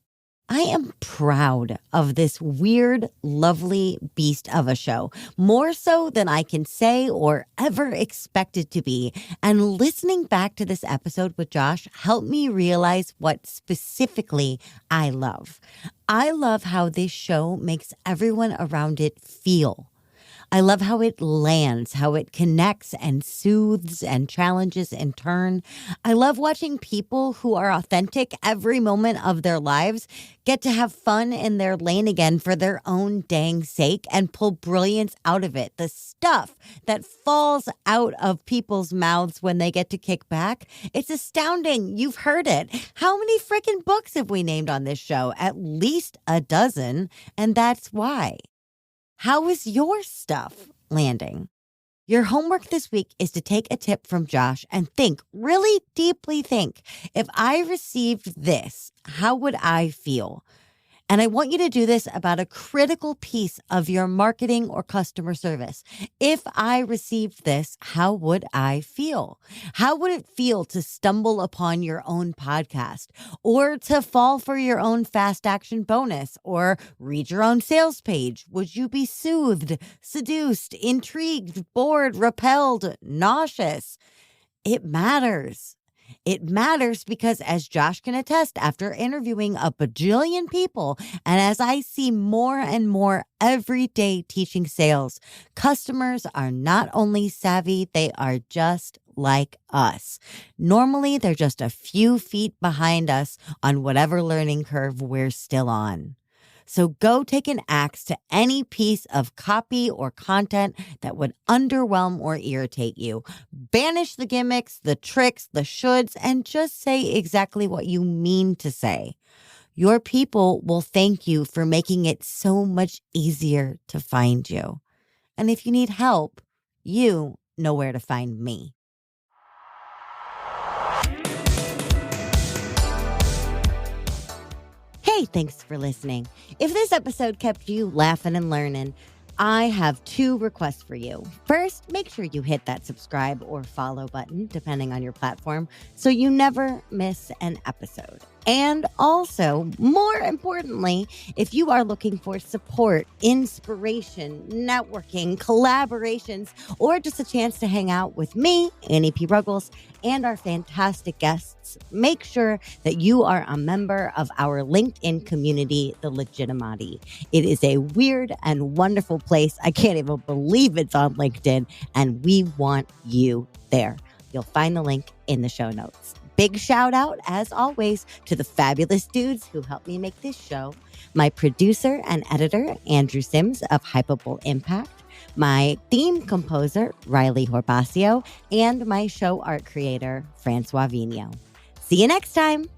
I am proud of this weird, lovely beast of a show, more so than I can say or ever expected to be. And listening back to this episode with Josh helped me realize what specifically I love. I love how this show makes everyone around it feel. I love how it lands, how it connects and soothes and challenges in turn. I love watching people who are authentic every moment of their lives get to have fun in their lane again for their own dang sake and pull brilliance out of it. The stuff that falls out of people's mouths when they get to kick back, it's astounding. You've heard it. How many freaking books have we named on this show? At least a dozen, and that's why. How is your stuff landing? Your homework this week is to take a tip from Josh and think, really deeply think, if I received this, how would I feel? And I want you to do this about a critical piece of your marketing or customer service. If I received this, how would I feel? How would it feel to stumble upon your own podcast or to fall for your own fast action bonus or read your own sales page? Would you be soothed, seduced, intrigued, bored, repelled, nauseous? It matters. It matters because, as Josh can attest, after interviewing a bajillion people, and as I see more and more every day teaching sales, customers are not only savvy, they are just like us. Normally, they're just a few feet behind us on whatever learning curve we're still on. So go take an axe to any piece of copy or content that would underwhelm or irritate you. Banish the gimmicks, the tricks, the shoulds, and just say exactly what you mean to say. Your people will thank you for making it so much easier to find you. And if you need help, you know where to find me. Hey, thanks for listening. If this episode kept you laughing and learning, I have two requests for you. First, make sure you hit that subscribe or follow button, depending on your platform, so you never miss an episode. And also, more importantly, if you are looking for support, inspiration, networking, collaborations, or just a chance to hang out with me, Annie P. Ruggles, and our fantastic guests, make sure that you are a member of our LinkedIn community, The Legitimati. It is a weird and wonderful place. I can't even believe it's on LinkedIn, and we want you there. You'll find the link in the show notes. Big shout out, as always, to the fabulous dudes who helped me make this show. My producer and editor, Andrew Sims of Hypable Impact. My theme composer, Riley Horbasio. And my show art creator, Francois Vigneault. See you next time.